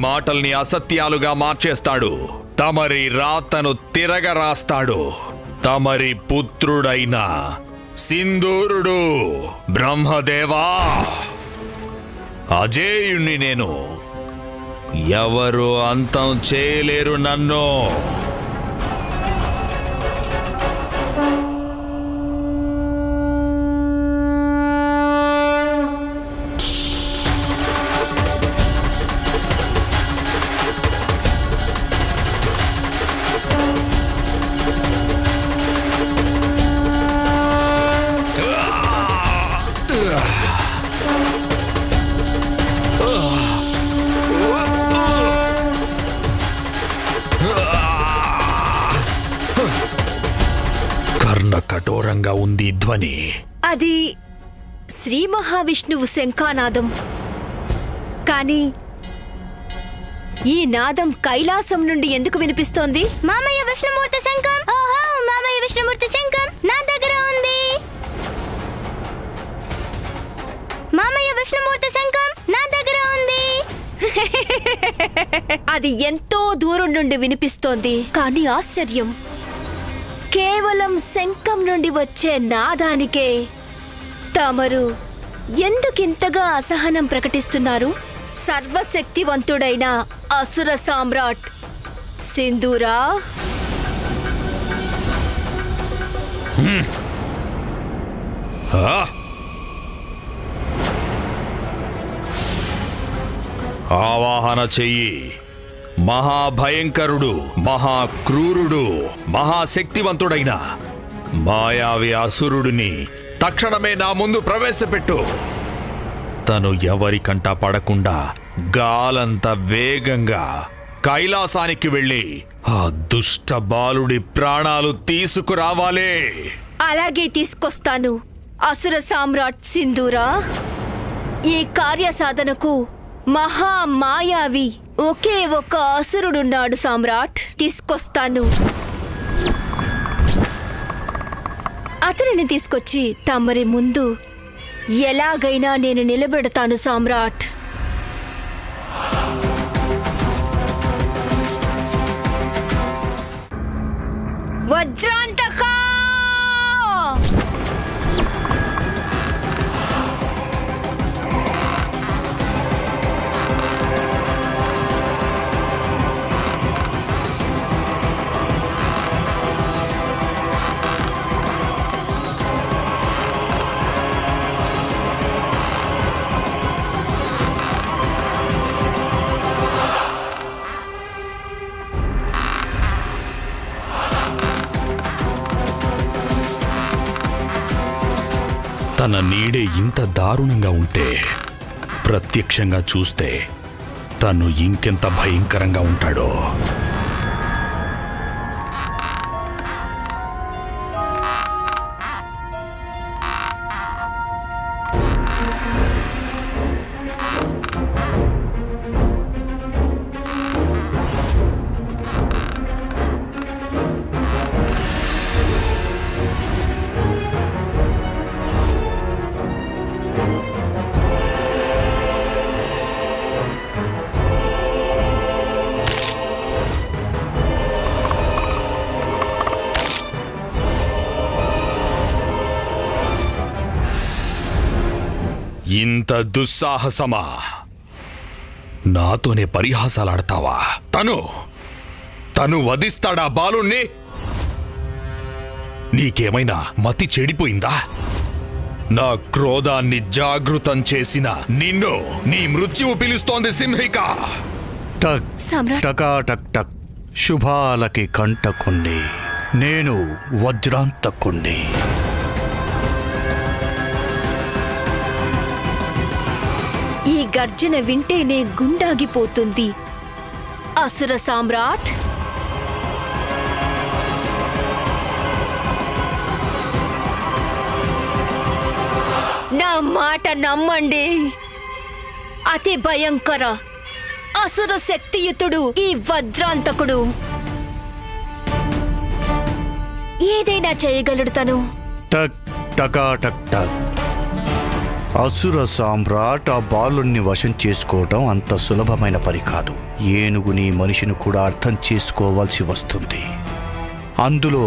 మాటల్ని అసత్యాలుగా మార్చేస్తాడు. తమరి రాతను తిరగరాస్తాడు. తమరి పుత్రుడైన సింధూరుడు బ్రహ్మదేవా, అజేయుణ్ణి నేను. ఎవరు అంతం చేయలేరు నన్ను. కర్ణ కఠోరంగా ఉంది ధ్వని. అది శ్రీ మహావిష్ణువు శంఖానాదం. కానీ ఈ నాదం కైలాసం నుండి ఎందుకు వినిపిస్తోంది? మామయ్య విష్ణుమూర్తి శంఖం. ఓహో, మామయ్య విష్ణుమూర్తి శంఖం నా దగ్గర ఉంది. మామయ్య విష్ణుమూర్తి శంఖం నా దగ్గర ఉంది. అది ఎంతో దూరం నుండి వినిపిస్తోంది. కానీ ఆశ్చర్యం, కేవలం శంఖం నుండి వచ్చే నాదానికే తమరు ఎందుకింతగా అసహనం ప్రకటిస్తున్నారు? సర్వశక్తివంతుడైన అసుర సామ్రాట్ సింధూరా, ఆవాహన చెయ్యి. మహాభయంకరుడు, మహాక్రూరుడు, మహాశక్తివంతుడైన మాయావి అసురుడిని తక్షణమే నా ముందు ప్రవేశపెట్టు. తను ఎవరికంట పడకుండా గాలంత వేగంగా కైలాసానికి వెళ్ళి ఆ దుష్ట బాలుడి ప్రాణాలు తీసుకురావాలే. అలాగే తీసుకొస్తాను అసుర సామ్రాట్ సింధూరా. ఈ కార్యసాధనకు మహామాయావి ఒకే ఒక అసురుడున్నాడు సామ్రాట్. తీసుకొస్తాను. అతనిని తీసుకొచ్చి తమరి ముందు ఎలాగైనా నేను నిలబెడతాను సామ్రాట్. వజ్రాంతక! తన నీడే ఇంత దారుణంగా ఉంటే ప్రత్యక్షంగా చూస్తే తను ఇంకెంత భయంకరంగా ఉంటాడో. ఇంత దుస్సాహసమా? నాతోనే పరిహాసాలాడతావా? తను వధిస్తాడా బాలుణ్ణి? నీకేమైనా మతి చెడిపోయిందా? నా క్రోధాన్ని జాగృతం చేసిన నిన్ను నీ మృత్యువు పిలుస్తోంది సింహిక. టక్ టకా టక్ టక్. శుభాలకి కంటకుణ్ణి. నేను వజ్రాంతకుణ్ణి. ఈ గర్జన వింటేనే గుండాగిపోతుంది అసుర సామ్రాట్. నా మాట నమ్మండి. అతి భయంకర అసుర శక్తియుతుడు ఈ వజ్రాంతకుడు. ఏదైనా చేయగలడు తను. టక్ టకా టక్ టక్. అసుర సామ్రాట్ ఆ బాలుణ్ణి వశం చేసుకోవటం అంత సులభమైన పని కాదు. ఏనుగుని మనిషిని కూడా అర్థం చేసుకోవాల్సి వస్తుంది. అందులో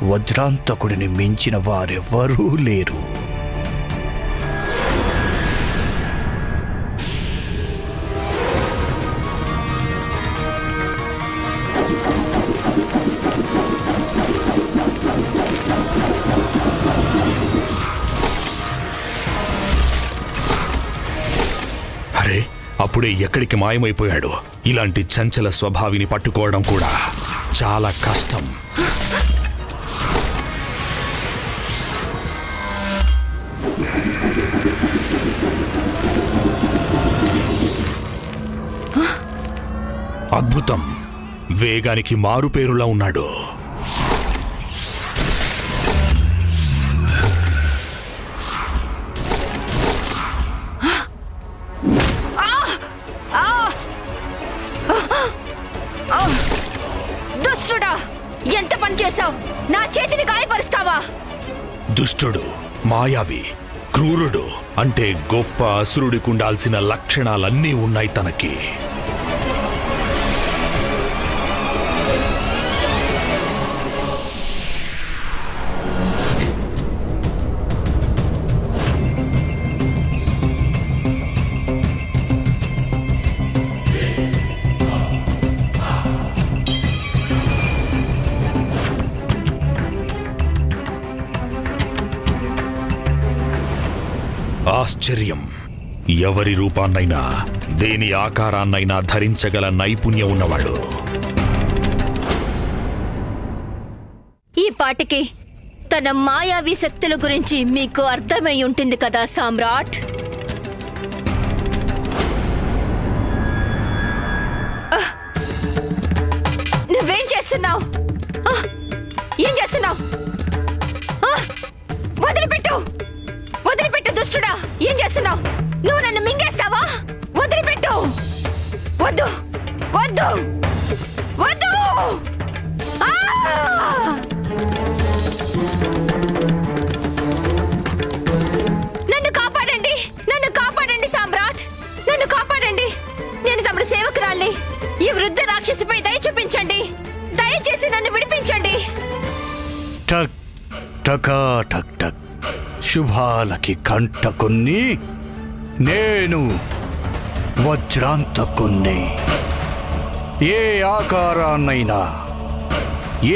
వజ్రాంతకుడిని మించిన వారెవ్వరూ లేరు. అరే, అప్పుడే ఎక్కడికి మాయమైపోయాడు? ఇలాంటి చంచల స్వభావిని పట్టుకోవడం కూడా చాలా కష్టం. అద్భుతం, వేగానికి మారుపేరులా ఉన్నాడు. దుష్టుడా, ఎంత పని చేశావు? నా చేతిని గాయపరుస్తావా? దుష్టుడు, మాయావి, క్రూరుడు అంటే గొప్ప అసురుడికి ఉండాల్సిన లక్షణాలన్నీ ఉన్నాయి తనకి. ఆశ్చర్యం, ఎవరి రూపాన్నైనా దేని ఆకారాన్నైనా ధరించగల నైపుణ్యం ఉన్నవాడు. ఈ పాటికి తన మాయావి శక్తుల గురించి మీకు అర్థమై ఉంటుంది కదా సామ్రాట్. నువ్వేం చేస్తున్నావు? ఏం చేస్తున్నావు? వదిలిపెట్టు, వదిలిపెట్టు దుష్టుడా! ఏం చేస్తున్నావు? నువ్వు నన్ను మింగేస్తావా? వదిలిపెట్టు! వద్దు, వద్దు, వద్దు! నన్ను కాపాడండి, నన్ను కాపాడండి సామ్రాట్, నన్ను కాపాడండి. నేను తమరి సేవకురాల్ని. ఈ వృద్ధ రాక్షసిపై దయ చూపించండి, దయచేసి నన్ను విడిపించండి. టక్ టకా టక్ టక్, శుభాలకి కంటకున్ని. నేను వజ్రాంతకున్ని. ఏ ఆకారాన్నైనా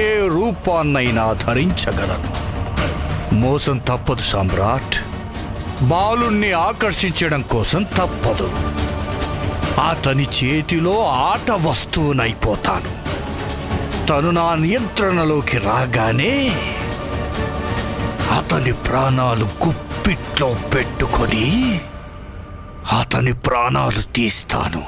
ఏ రూపాన్నైనా ధరించగలను. మోసం తప్పదు సామ్రాట్. బాలుణ్ణి ఆకర్షించడం కోసం తప్పదు. అతని చేతిలో ఆట వస్తువునైపోతాను. తను నా నియంత్రణలోకి రాగానే అతని ప్రాణాలు గుప్పిట్లో పెట్టుకొని అతని ప్రాణాలు తీస్తాను.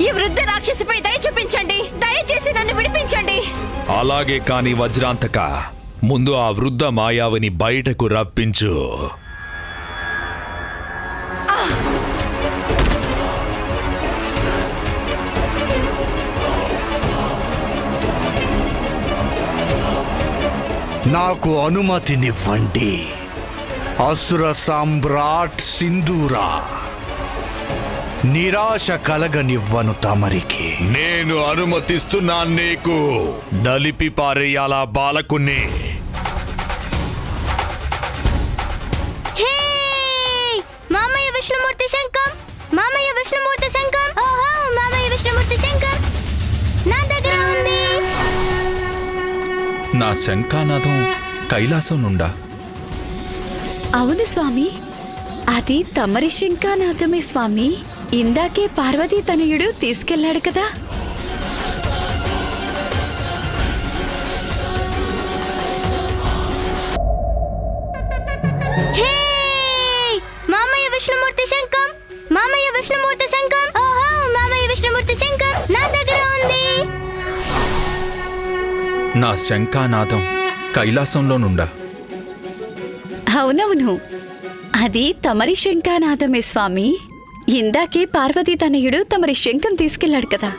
ఈ వృద్ధ రాక్షసిపై దయ చూపించండి, దయచేసి నన్ను విడిపించండి. అలాగే కాని వజ్రాంతక, ముందు ఆ వృద్ధ మాయావిని బయటకు రప్పించు. నాకు అనుమతినివ్వండి అసుర సామ్రాట్ సింధూరా. నిరాశ కలగనివ్వను తమరికి. నేను అనుమతిస్తున్నా నీకు. నలిపి పారేయాలా బాలకుణ్ణి. హే! మామయ్య విష్ణుమూర్తి శంఖం, మామయ్య విష్ణుమూర్తి శంఖం. ఓహో, మామయ్య విష్ణుమూర్తి శంఖం నా దగ్గర ఉంది. నా శంఖానాదం కైలాసం నుండా? అవును స్వామి, అది తమరి శంఖానాదమే స్వామి. ఇందాకే పార్వతీ తనయుడు తీసుకెళ్లాడు కదా. హే! మామయ్య విష్ణుమూర్తి శంఖం, మామయ్య విష్ణుమూర్తి శంఖం. ఓహో, మామయ్య విష్ణుమూర్తి శంఖం నా దగ్గర ఉంది. నా శంఖానాదం కైలాసంలో నుండా? అవునవును, అది తమరి శంఖానాదమే స్వామి. ఇందాకే పార్వతీ తనయుడు తమరి శంఖం తీసుకెళ్లాడు కదా.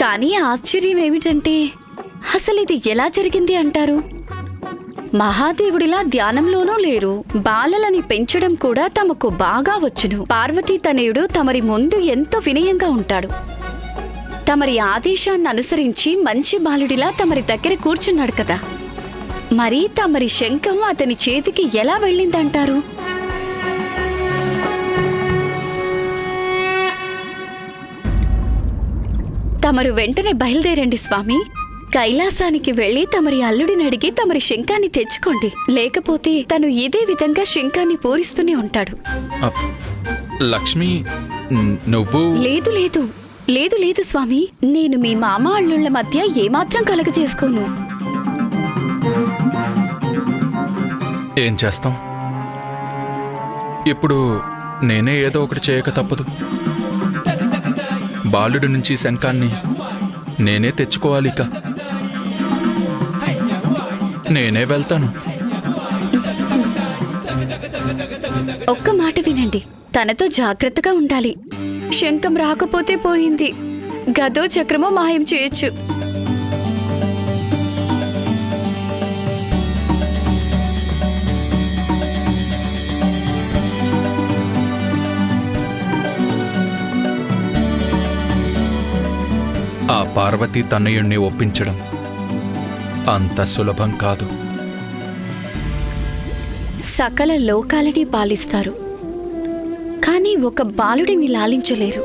కానీ ఆశ్చర్యం ఏమిటంటే అసలు ఇది ఎలా జరిగింది అంటారు? మహాదేవుడిలా ధ్యానంలోనూ లేరు. బాలలని పెంచడం కూడా తమకు బాగా వచ్చును. పార్వతీ తనయుడు తమరి ముందు ఎంతో వినయంగా ఉంటాడు. తమరి ఆదేశాన్ని అనుసరించి మంచి బాలుడిలా తమరి దగ్గర కూర్చున్నాడు కదా. మరి తమరి శంఖం అతని చేతికి ఎలా వెళ్ళిందంటారు? తమరు వెంటనే బయలుదేరండి స్వామి. కైలాసానికి వెళ్లి తమరి అల్లుడిని అడిగి తమరి శంఖాన్ని తెచ్చుకోండి. లేకపోతే తను ఇదే విధంగా శంఖాన్ని పూరిస్తూనే ఉంటాడు. అప్, లక్ష్మి, నువ్వు లేదు లేదు లేదు లేదు స్వామి, నేను మీ మామ అల్లుళ్ళ మధ్య ఏమాత్రం కలగజేసుకోను. ఏం చేస్తాం? ఇప్పుడు నేనే ఏదో ఒకటి చేయక తప్పదు. బాలుడి నుంచి శంఖాన్ని నేనే తెచ్చుకోవాలి. ఇక నేనే వెళ్తాను. ఒక్క మాట వినండి, తనతో జాగ్రత్తగా ఉండాలి. శంఖం రాకపోతే పోయింది, గదో చక్రమో మాయం చేయొచ్చు. ఆ పార్వతీ తనయుణ్ణి ఒప్పించడం అంత సులభం కాదు. సకల లోకాలని పాలిస్తారు, కానీ ఒక బాలుడిని లాలించలేరు.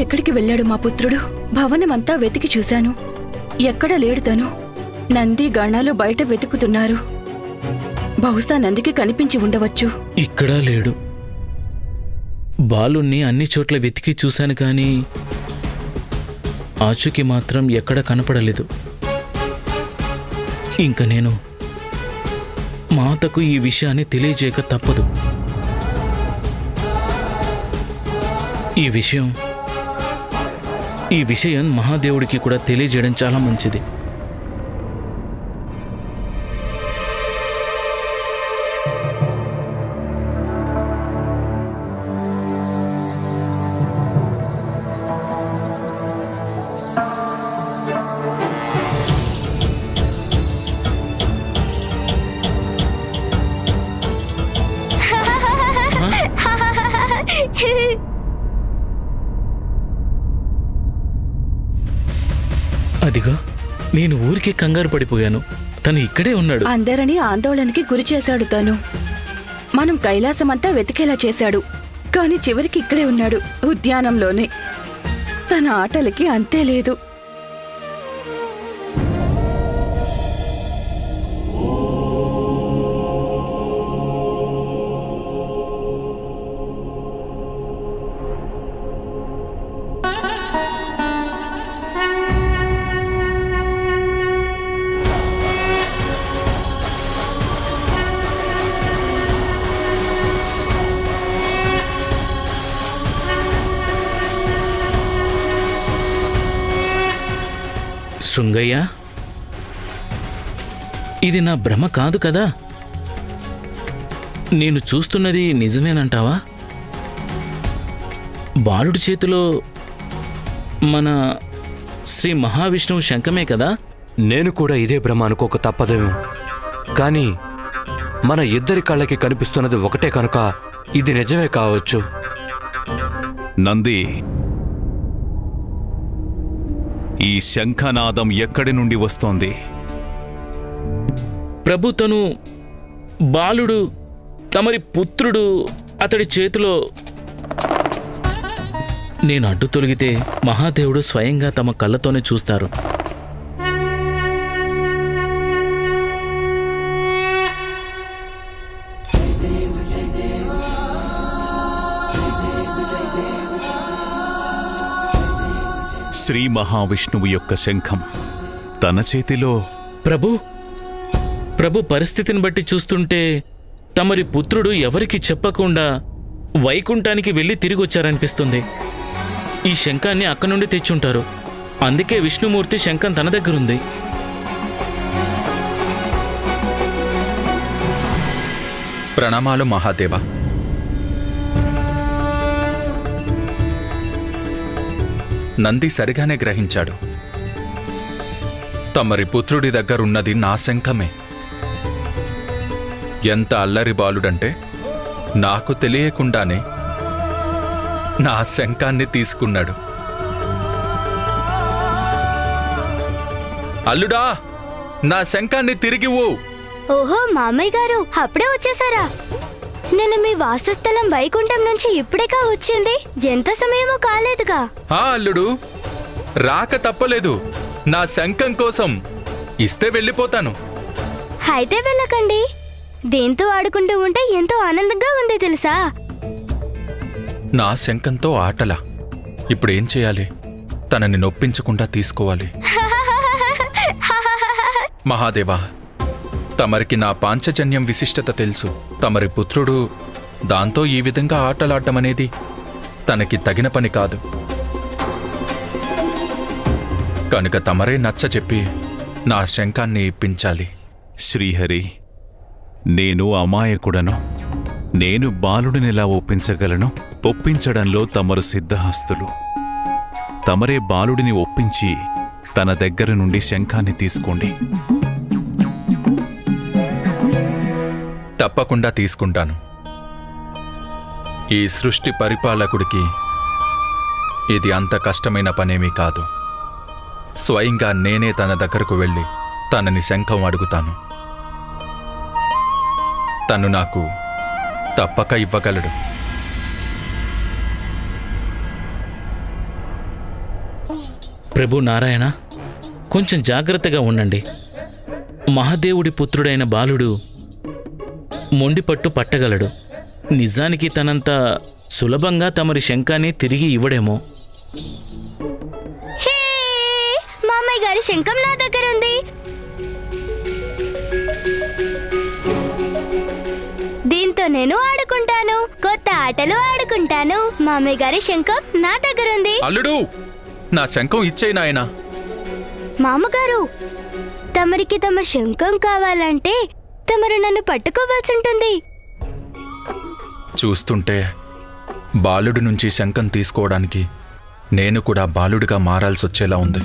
ఎక్కడికి వెళ్ళాడు మా పుత్రుడు? భవనమంతా వెతికి చూశాను, ఎక్కడ లేడు తను. నంది గణాలు బయట వెతుకుతున్నారు. బహుశా నందికి కనిపించి ఉండవచ్చు. ఇక్కడా లేడు. బాలుణ్ణి అన్ని చోట్ల వెతికి చూశాను, కానీ ఆచూకి మాత్రం ఎక్కడ కనపడలేదు. ఇంక నేను మాతకు ఈ విషయాన్ని తెలియజేయక తప్పదు. ఈ విషయం మహాదేవుడికి కూడా తెలియజేయడం చాలా మంచిది. అదిగో, నేను ఊరికే కంగారు పడిపోయాను. తను ఇక్కడే ఉన్నాడు. అందరినీ ఆందోళనకి గురి చేశాడు తను. మనం కైలాసమంతా వెతికేలా చేశాడు, కాని చివరికి ఇక్కడే ఉన్నాడు, ఉద్యానంలోనే. తన ఆటలకి అంతే లేదు. శృంగయ్య, ఇది నా భ్రమ కాదు కదా? నేను చూస్తున్నది నిజమేనంటావా? బాలుడి చేతిలో మన శ్రీ మహావిష్ణువు శంఖమే కదా? నేను కూడా ఇదే భ్రమ అనుకోక తప్పదేమో. కానీ మన ఇద్దరి కళ్ళకి కనిపిస్తున్నది ఒకటే కనుక ఇది నిజమే కావచ్చు. నంది, ఈ శంఖనాదం ఎక్కడి నుండి వస్తోంది? ప్రభు, తను బాలుడు, తమరి పుత్రుడు అతడి చేతిలో. నేను అడ్డు తొలగితే మహాదేవుడు స్వయంగా తమ కళ్ళతోనే చూస్తారు. శ్రీ మహావిష్ణువు యొక్క శంఖం తన చేతిలో. ప్రభు, పరిస్థితిని బట్టి చూస్తుంటే తమరి పుత్రుడు ఎవరికి చెప్పకుండా వైకుంఠానికి వెళ్ళి తిరిగొచ్చారనిపిస్తుంది. ఈ శంఖాన్ని అక్కడి నుండి తెచ్చుంటారు. అందుకే విష్ణుమూర్తి శంఖం తన దగ్గరుంది. ప్రణామాలు మహాదేవ. నంది సరిగానే గ్రహించాడు. తమరి పుత్రుడి దగ్గరున్నది నా శంఖమే. ఎంత అల్లరి బాలుడంటే నాకు తెలియకుండానే నా శంఖాన్ని తీసుకున్నాడు. అల్లుడా, నా శంఖాన్ని తిరిగివ్వు. ఓహో మామయ్య గారు అప్పుడే వచ్చేసారా? నేను మీ వాసస్థలం వైకుంఠం నుంచి ఇప్పుడేగా వచ్చింది. ఎంత సమయమో కాలేదుగా. ఆ అల్లుడు, రాక తప్పలేదు. నా శంఖం కోసం ఇస్తే వెళ్ళిపోతాను. అయితే వెళ్ళకండి. దేంతో ఆడుకుంటూ ఉంటే ఎంతో ఆనందంగా ఉంది తెలుసా? నా శంఖంతో ఆటలా? ఇప్పుడేం చేయాలి? తనని నొప్పించకుండా తీసుకోవాలి. మహాదేవా, తమరికి నా పాంచజన్యం విశిష్టత తెలుసు. తమరి పుత్రుడు దాంతో ఈ విధంగా ఆటలాడటమనేది తనకి తగిన పని కాదు. కనుక తమరే నచ్చ చెప్పి నా శంఖాన్ని ఇప్పించాలి. శ్రీహరి, నేను అమాయకుడను. నేను బాలుడినిలా ఒప్పించగలను. ఒప్పించడంలో తమరు సిద్ధహస్తులు. తమరే బాలుడిని ఒప్పించి తన దగ్గర నుండి శంఖాన్ని తీసుకోండి. తప్పకుండా తీసుకుంటాను. ఈ సృష్టి పరిపాలకుడికి ఇది అంత కష్టమైన పనేమీ కాదు. స్వయంగా నేనే తన దగ్గరకు వెళ్ళి తనని శంఖం అడుగుతాను. తను నాకు తప్పక ఇవ్వగలడు. ప్రభు నారాయణ, కొంచెం జాగ్రత్తగా ఉండండి. మహాదేవుడి పుత్రుడైన బాలుడు మొండిపట్టు పట్టగలడు. నిజానికి తనంత సులభంగా తమరి శంఖాన్ని తిరిగి ఇవ్వడేమో. హే, మామయ్య గారి శంఖం నా దగ్గర ఉంది. దీంతో నేను ఆడుకుంటాను, కొత్త ఆటలు ఆడుకుంటాను. మామయ్య గారి శంఖం నా దగ్గర ఉంది. అల్లుడు, నా శంఖం ఇచ్చేయి నాయనా. మామగారు, తమరికి తమ శంఖం కావాలంటే తమరు నన్ను పట్టుకోవాల్సి ఉంటుంది. చూస్తుంటే బాలుడి నుంచి శంఖం తీసుకోవడానికి నేను కూడా బాలుడిగా మారాల్సొచ్చేలా ఉంది.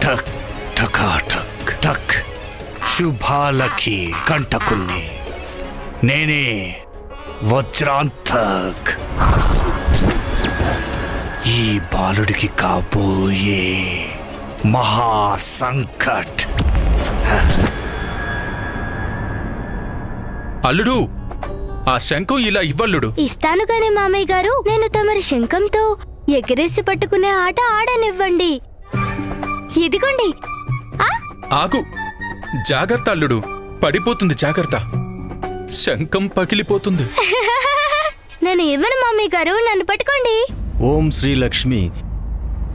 టక్ టకాటక్ టక్. శుభాలకి కంటకుల్ని నేనే, వజ్రాంతక్. ఈ బాలుడికి కాబోయే మహాసంకట్. అల్లుడు, ఆ శంఖం ఇలా ఇవ్వల్లుడు. ఇస్తాను గాని మామయ్య గారు, నేను తమరి శంఖంతో ఎగరేసి పట్టుకునే ఆట ఆడనివ్వండి. ఇదిగోండి. ఆగు, జాగ్రత్త అల్లుడు, పడిపోతుంది, జాగ్రత్త. శంఖం పగిలిపోతుంది. నేను ఇవ్వను మామయ్య గారు, నన్ను పట్టుకోండి. ఓం శ్రీ లక్ష్మి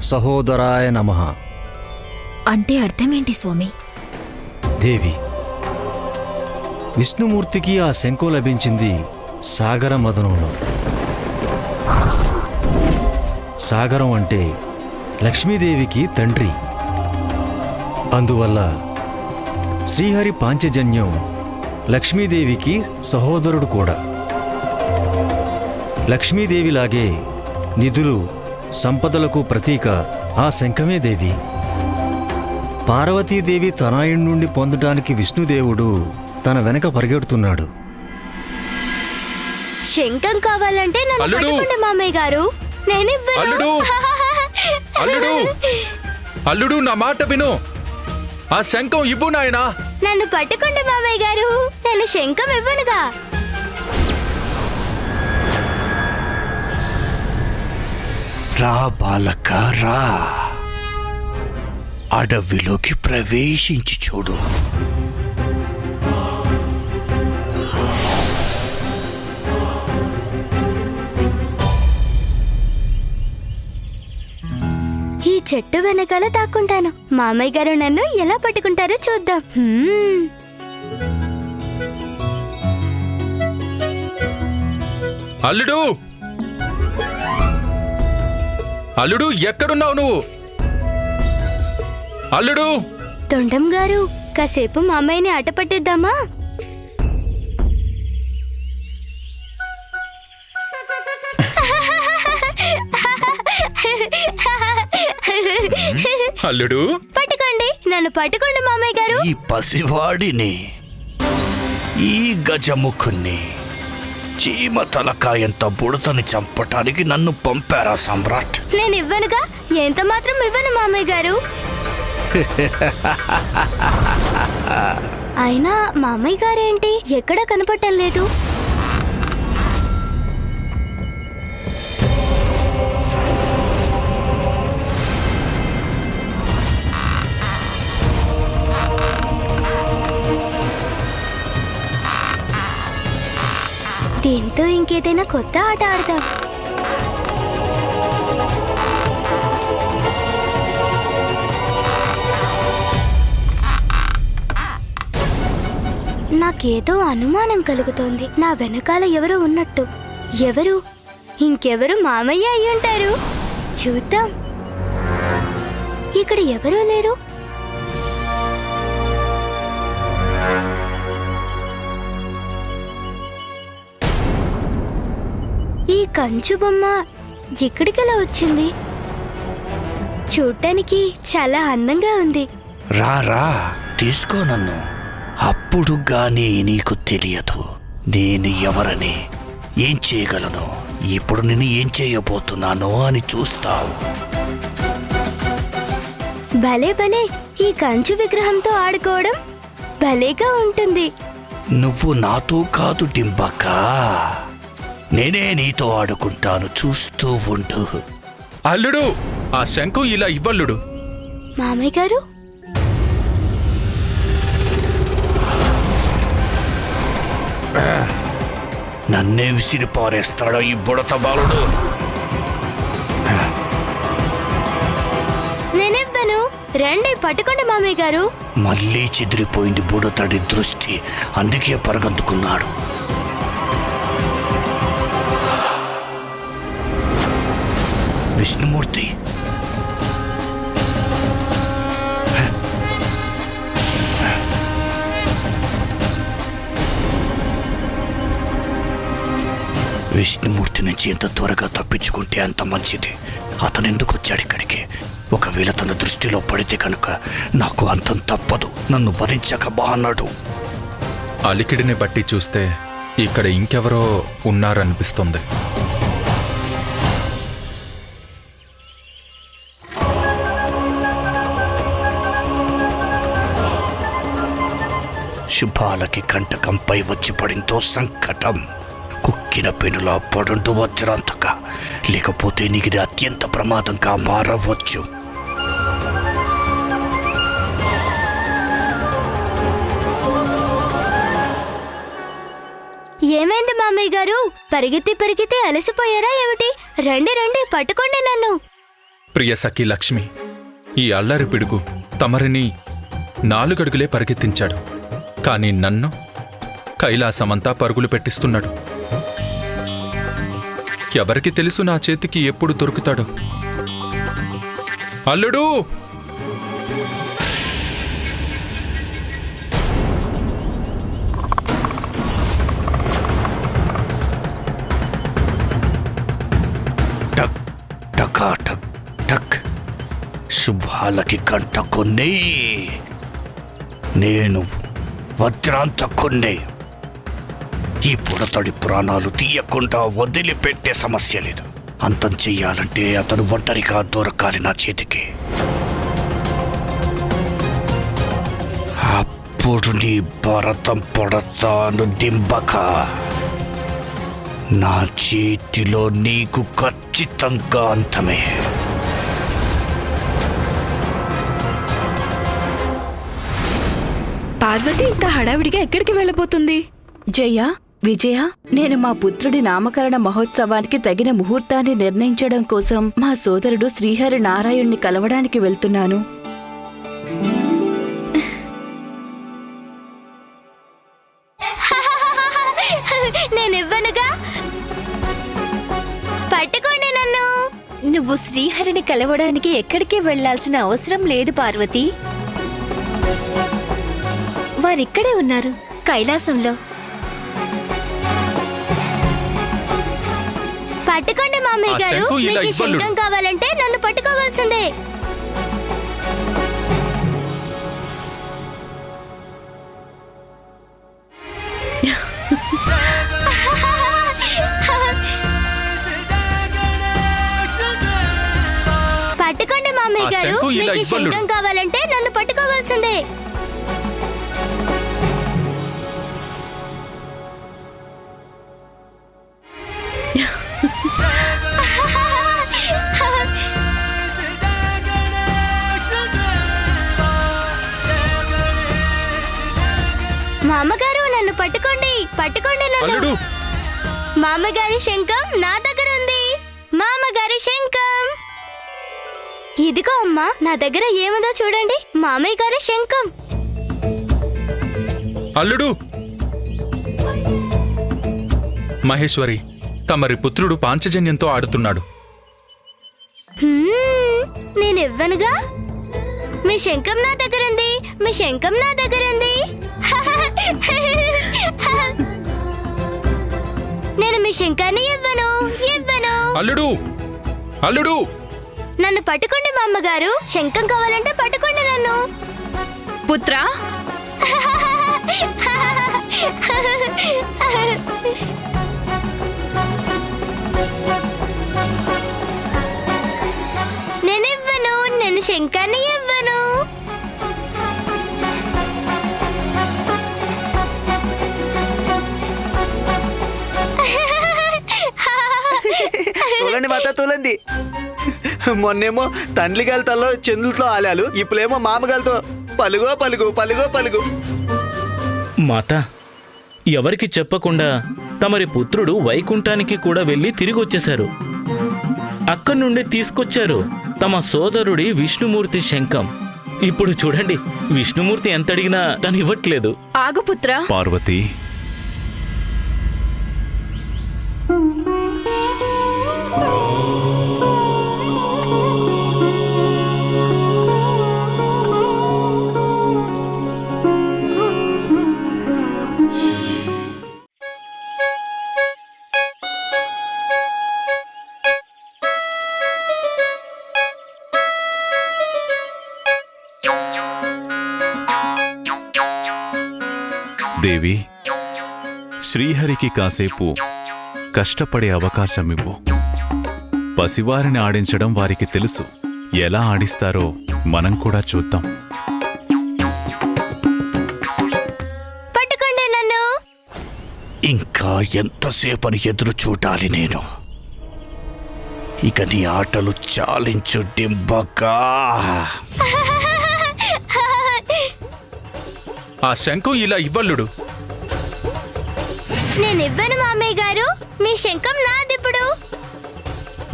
సహోదరాయ నమః. అంటే అర్థమేంటి స్వామి? దేవి, విష్ణుమూర్తికి ఆ శంఖం లభించింది సాగర మదనంలో. సాగరం అంటే లక్ష్మీదేవికి తండ్రి. అందువల్ల శ్రీహరి పాంచజన్యం లక్ష్మీదేవికి సహోదరుడు కూడా. లక్ష్మీదేవిలాగే నిధులు, సంపదలకు ప్రతీక ఆ శంఖమే దేవి. పార్వతీదేవి తనయుడి నుండి పొందడానికి విష్ణుదేవుడు తన వెనక పరిగెడుతున్నాడు. శంఖం కావాలంటే నన్ను అల్లుడు! పట్టుకోండి మామయ్య గారు. నేనివ్వను. అల్లుడు! అల్లుడు అల్లుడు నా మాట విను. ఆ శంఖం ఇవ్వు నాయనా. నన్ను పట్టుకోండి మామయ్య గారు. నేను శంఖం ఇవ్వనుగా. రా బాలక రా, అడవిలోకి ప్రవేశించి చూడు. ఈ చెట్టు వెనకాల దాక్కుంటాను. మామయ్య గారు నన్ను ఎలా పట్టుకుంటారో చూద్దాం. అల్లుడు అల్లుడు ఎక్కడున్నావు నువ్వు? అల్లుడు తొండం గారు, కాసేపు మామయ్యని ఆట పట్టిద్దామా? అల్లుడు పట్టుకోండి, నన్ను పట్టుకోండి మామయ్య గారు. ఈ పసివాడిని, ఈ గజముఖుణ్ణి, చీమ తలకాయంత బుడతని చంపటానికి నన్ను పంపారా సమ్రాట్? నేను ఇవ్వనుగా. ఎంత మాత్రం ఇవ్వను మామయ్య గారు. అయినా మామయ్య గారేంటి ఎక్కడా కనపడటం లేదు? దీంతో ఇంకేదైనా కొత్త ఆట ఆడదాం. నాకేదో అనుమానం కలుగుతోంది. నా వెనకాల ఎవరో ఉన్నట్టు. ఎవరు? ఇంకెవరు మామయ్య అయ్యుంటారు. చూద్దాం. ఇక్కడ ఎవరూ లేరు. ఈ కంచు బొమ్మ ఎక్కడికెలా వచ్చింది? చూడ్డానికి చాలా అందంగా ఉంది. రా రా, తీసుకో నన్ను. అప్పుడు గాని నీకు తెలియదు నేను ఎవరని, ఏం చేయగలను, ఇప్పుడు నేను ఏం చేయబోతున్నానో అని చూస్తావు. భలే భలే, ఈ కంచు విగ్రహంతో ఆడుకోవడం భలేగా ఉంటుంది. నువ్వు నాతో కాదు డింబక, నేనే నీతో ఆడుకుంటాను, చూస్తూ ఉండు. అల్లుడు ఆ శంఖం ఇలా ఇవ్వల్లుడు. మామయ్య గారు, నన్నే విసిరి పారేస్తాడో ఈ బుడత బాలుడు. నేనివ్వను. రండి పట్టుకోండి మామయ్య గారు. మళ్ళీ చెదిరిపోయింది బుడతడి దృష్టి, అందుకే పరగందుకున్నాడు. విష్ణుమూర్తి, విష్ణుమూర్తి నుంచి ఎంత త్వరగా తప్పించుకుంటే అంత మంచిది. అతను ఎందుకు వచ్చాడు ఇక్కడికి? ఒకవేళ తన దృష్టిలో పడితే కనుక నాకు అంతం తప్పదు. నన్ను వధించక బాగున్నాడు. అలికిడిని బట్టి చూస్తే ఇక్కడ ఇంకెవరో ఉన్నారనిపిస్తుంది. శుభాలకి కంటకంపై వచ్చి పడిందో సంకటం. కుక్కిన పెనులా పడుంటూ వజ్రాంతక, లేకపోతే నీకు ఇది అత్యంత ప్రమాదంగా మారవచ్చు. ఏమైంది మామయ్య గారు? పరిగెత్తి పరిగెత్తి అలసిపోయారా ఏమిటి? రండి రండి పట్టుకోండి నన్ను. ప్రియ సఖి లక్ష్మి, ఈ అల్లరి పిడుగు తమరిని 4 అడుగులే పరిగెత్తించాడు. కానీ నన్ను కైలాసమంతా పరుగులు పెట్టిస్తున్నాడు. ఎవరికి తెలుసు నా చేతికి ఎప్పుడు దొరుకుతాడు? అల్లుడు, టక్ టకా టక్ టక్ అశుభాలకి కంటకుని నేను వజ్రాంతకుణ్ణి. ఈ బుడతడి ప్రాణాలు తీయకుండా వదిలిపెట్టే సమస్య లేదు. అంతం చెయ్యాలంటే అతను ఒంటరిగా దొరకాలి నా చేతికి. అప్పుడు నీ భరతం పడతాను డింబక. నా చేతిలో నీకు ఖచ్చితంగా అంతమే. పార్వతి ఇంత హడావిడిగా ఎక్కడికి వెళ్ళబోతుంది? జయ, విజయ, నేను మా పుత్రుడి నామకరణ మహోత్సవానికి తగిన ముహూర్తాన్ని నిర్ణయించడం కోసం మా సోదరుడు శ్రీహరి నారాయణ్ణి కలవడానికి వెళ్తున్నాను. నేనివ్వనుగా. పట్టుకోండి నన్ను. నువ్వు శ్రీహరిని కలవడానికి ఎక్కడికి వెళ్లాల్సిన అవసరం లేదు పార్వతి. వారిక్కడే ఉన్నారు, కైలాసంలో. పట్టుకోండి మామయ్య ఆ గారు. శంకు ఇలా మీకు ఈ ఇవ్వలుడు. శంఖం కావాలంటే నన్ను పట్టుకోవాల్సిందే. పట్టుకోండి మామయ్య ఆ గారు. శంకు ఇలా మీకు ఈ ఇవ్వలుడు. శంఖం కావాలంటే నన్ను పట్టుకోవాల్సిందే. మామగారు నన్ను పట్టుకోండి. పట్టుకోండి నన్ను. అల్లుడు, మామగారి శంఖం నా దగ్గర ఉంది. మామగారి శంఖం ఇదిగో అమ్మా. నా దగ్గర ఏముందో చూడండి. మామయ్య గారి శంఖం. అల్లుడు. మహేశ్వరి, తమరి పుత్రుడు పాంచజన్యంతో ఆడుతున్నాడు. నేనివ్వనుగా. మీ శంఖం నా దగ్గర ఉంది. మీ శంఖం నా దగ్గర ఉంది. నేను మీ శంఖాన్ని ఇవ్వను. ఇవ్వను. అల్లుడు, అల్లుడు. నన్ను పట్టుకోండి మా అమ్మగారు. శంఖం కావాలంటే పట్టుకోండి నన్ను. పుత్రా, నేనివ్వను. నేను శంఖాన్ని ఇవ్వను. తోలండి మాత, తోలండి. మొన్నేమో తండ్రిగాలితో చంద్రులతో ఆలాలు, ఇప్పుడేమో మామగాలితో పలుగో పలుగు, పలుగో పలుగు. మాత, ఎవరికి చెప్పకుండా తమరి పుత్రుడు వైకుంఠానికి కూడా వెళ్ళి తిరిగి వచ్చేశారు. అక్కడి నుండి తీసుకొచ్చారు తమ సోదరుడి విష్ణుమూర్తి శంఖం. ఇప్పుడు చూడండి, విష్ణుమూర్తి ఎంత అడిగినా తను ఇవ్వట్లేదు. ఆగు పుత్రా. పార్వతి, దేవి, శ్రీహరికి కాసేపు కష్టపడే అవకాశమివ్వు. పసివారిని ఆడించడం వారికి తెలుసు. ఎలా ఆడిస్తారో మనం కూడా చూద్దాం. పట్టుకోండి నన్ను. ఇంకా ఎంతసేపని ఎదురు చూడాలి నేను? ఇక నీ ఆటలు చాలించు డింబకా. ఆ శంఖం ఇలా ఇవ్వల్లుడు. నేనివ్వను మామయ్య గారు. మీ శంఖం నాదిప్పుడు.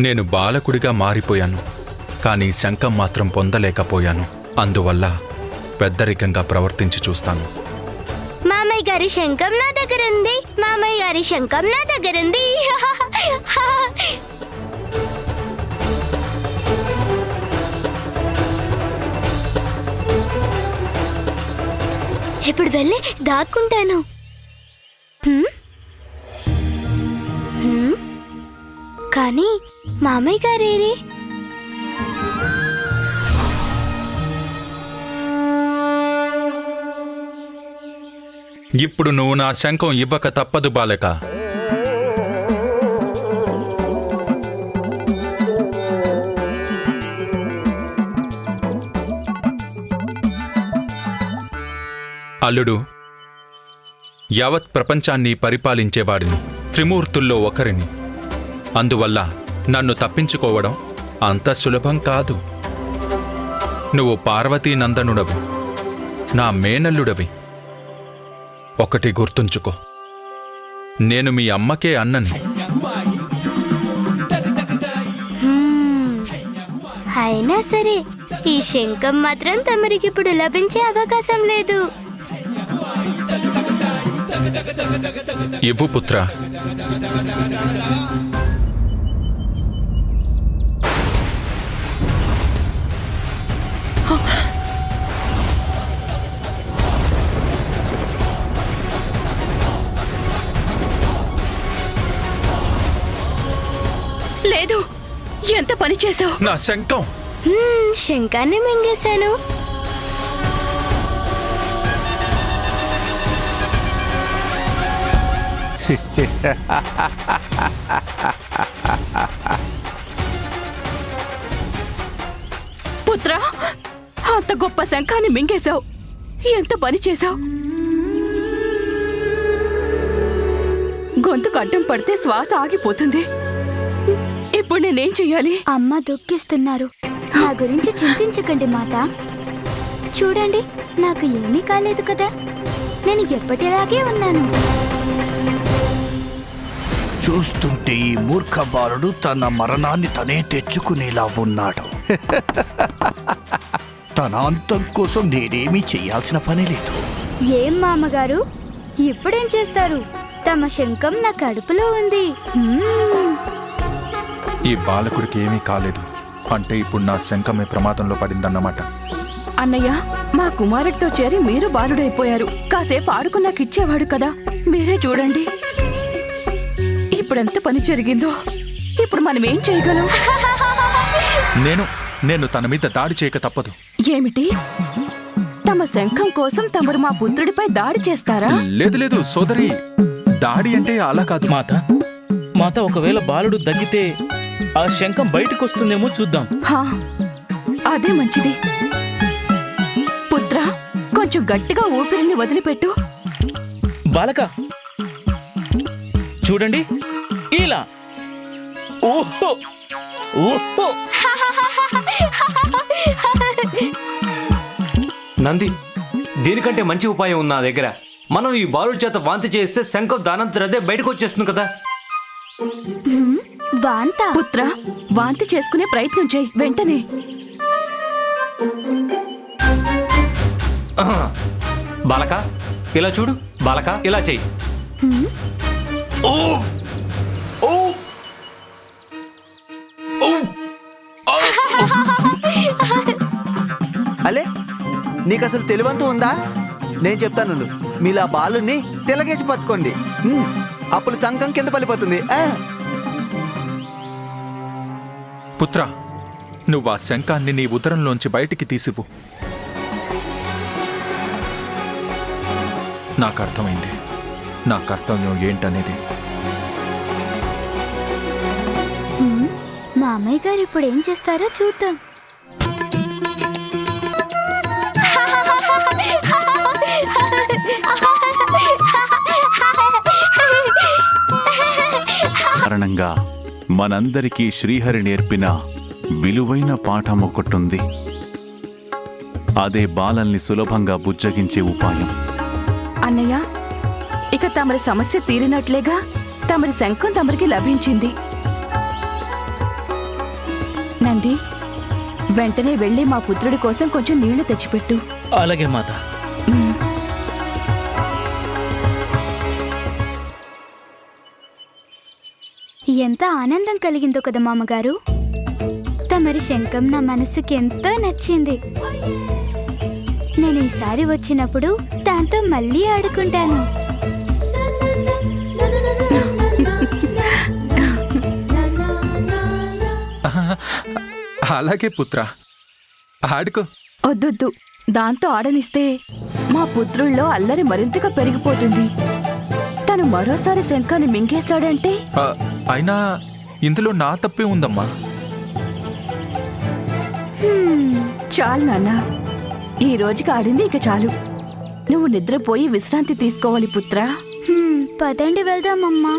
నేను బాలకుడిగా మారిపోయాను, కానీ శంఖం మాత్రం పొందలేకపోయాను. అందువల్ల పెద్దరికంగా ప్రవర్తించి చూస్తాను. మామయ్య గారి శంఖం నా దగ్గర ఉంది. మామయ్య గారి శంఖం నా దగ్గర ఉంది. ఇప్పుడు వెళ్ళి దాక్కుంటాను. కానీ మామయ్య గారేరి? ఇప్పుడు నువ్వు నా శంఖం ఇవ్వక తప్పదు బాలక. అల్లుడు, యావత్ ప్రపంచాన్ని పరిపాలించేవాడిని, త్రిమూర్తుల్లో ఒకరిని. అందువల్ల నన్ను తప్పించుకోవడం అంత సులభం కాదు. నువ్వు పార్వతీనందనుడవి, నా మేనల్లుడవి. ఒకటి గుర్తుంచుకో, నేను మీ అమ్మకే అన్నని. అయినా సరే ఈ శంఖం మాత్రం తమరికిప్పుడు లభించే అవకాశం లేదు. ఇవ్వు పుత్ర. లేదు, ఎంత పని చేసావు? నా శంఖం. శంఖాన్ని మింగేశాను. పుత్రా, అంత గొప్ప శంఖాన్ని మింగేశావు. ఎంత పని చేశావు? గొంతుకు అడ్డం పడితే శ్వాస ఆగిపోతుంది. ఇప్పుడు నేనేం చెయ్యాలి? అమ్మ దుఃఖిస్తున్నారు. నా గురించి చింతించకండి మాత. చూడండి, నాకు ఏమీ కాలేదు కదా. నేను ఎప్పటిలాగే ఉన్నాను. చూస్తుంటే ఈ మూర్ఖ బాలుడు తన మరణాన్ని తనే తెచ్చుకునేలా ఉన్నాడు. తన అంతం కోసం నేనేమీ చెయ్యాల్సిన పని లేదు. ఏం మామగారు, ఇప్పుడేం చేస్తారు? తమ శంఖం నా కడుపులో ఉంది. ఈ బాలకుడికి ఏమీ కాలేదు అంటే ఇప్పుడు నా శంఖమే ప్రమాదంలో పడిందన్నమాట. అన్నయ్య, మా కుమారుడితో చేరి మీరు బాలుడైపోయారు. కాసేపు ఆడుకున్నాకిచ్చేవాడు కదా. మీరే చూడండి ఇప్పుడెంత పని జరిగిందో. ఇప్పుడు మనం ఏం చేయగలం? నేను తన మీద దాడి చేయక తప్పదు. ఏమిటి? తమ శంఖం కోసం తమరు మా పుత్రుడిపై దాడి చేస్తారా? లేదు సోదరి, దాడి అంటే అలా కాదు. మాత ఒకవేళ బాలుడు దగ్గితే ఆ శంఖం బయటకొస్తుందేమో చూద్దాం. అదే మంచిది. పుత్ర, కొంచెం గట్టిగా ఊపిరిని వదిలిపెట్టు. బాలక, చూడండి ఇలా. ఓహో ఓహో. నంది, దీనికంటే మంచి ఉపాయం ఉంది నా దగ్గర. మనం ఈ బాలుడి చేత వాంతి చేస్తే శంఖం దానంతరదే బయటకు వచ్చేస్తుంది కదా. వాంతా? పుత్ర, వాంతి చేసుకునే ప్రయత్నం చేయి వెంటనే. బాలక, ఇలా చూడు. బాలక, ఇలా చెయ్యి. అలే, నీకు అసలు తెలివంతు ఉందా? నేను చెప్తాను, మీలా బాలుని తిలగేసి పట్టుకోండి. అప్పుడు చంకం కింద పడిపోతుంది. పుత్ర, నువ్వు ఆ శంఖాన్ని నీ ఉదరంలోంచి బయటికి తీసివు. నాకు అర్థమైంది నా కర్తవ్యం ఏంటనేది. మా అమ్మాయి గారు ఇప్పుడు ఏం చేస్తారో చూద్దాం. కారణంగా మనందరికీ శ్రీహరి నేర్పిన విలువైన పాఠం ఒకటుంది. అదే బాలల్ని సులభంగా బుజ్జగించే ఉపాయం. అన్నయ్య, ఇక తమరి సమస్య తీరినట్లేగా. తమరి శంఖం తమరికి లభించింది. నంది, వెంటనే వెళ్ళి మా పుత్రుడి కోసం కొంచెం నీళ్లు తెచ్చిపెట్టు. అలాగే మాత. ఎంత ఆనందం కలిగిందో కదా మామగారు. తమరి శంఖం నా మనసుకి ఎంతో నచ్చింది. నేను ఈసారి వచ్చినప్పుడు దాంతో మళ్ళీ ఆడుకుంటాను. అలాగే పుత్ర, ఆడుకో. వద్దొద్దు, దాంతో ఆడనిస్తే మా పుత్రుల్లో అల్లరి మరింతగా పెరిగిపోతుంది. తను మరోసారి శంఖాన్ని మింగేశాడంటే అయినా ఇందులో నా తప్పే ఉందమ్మా. చాలు నాన్న, ఈ రోజుకి ఆడింది ఇక చాలు. నువ్వు నిద్రపోయి విశ్రాంతి తీసుకోవాలి పుత్రా. పదండి వెళ్దామమ్మా.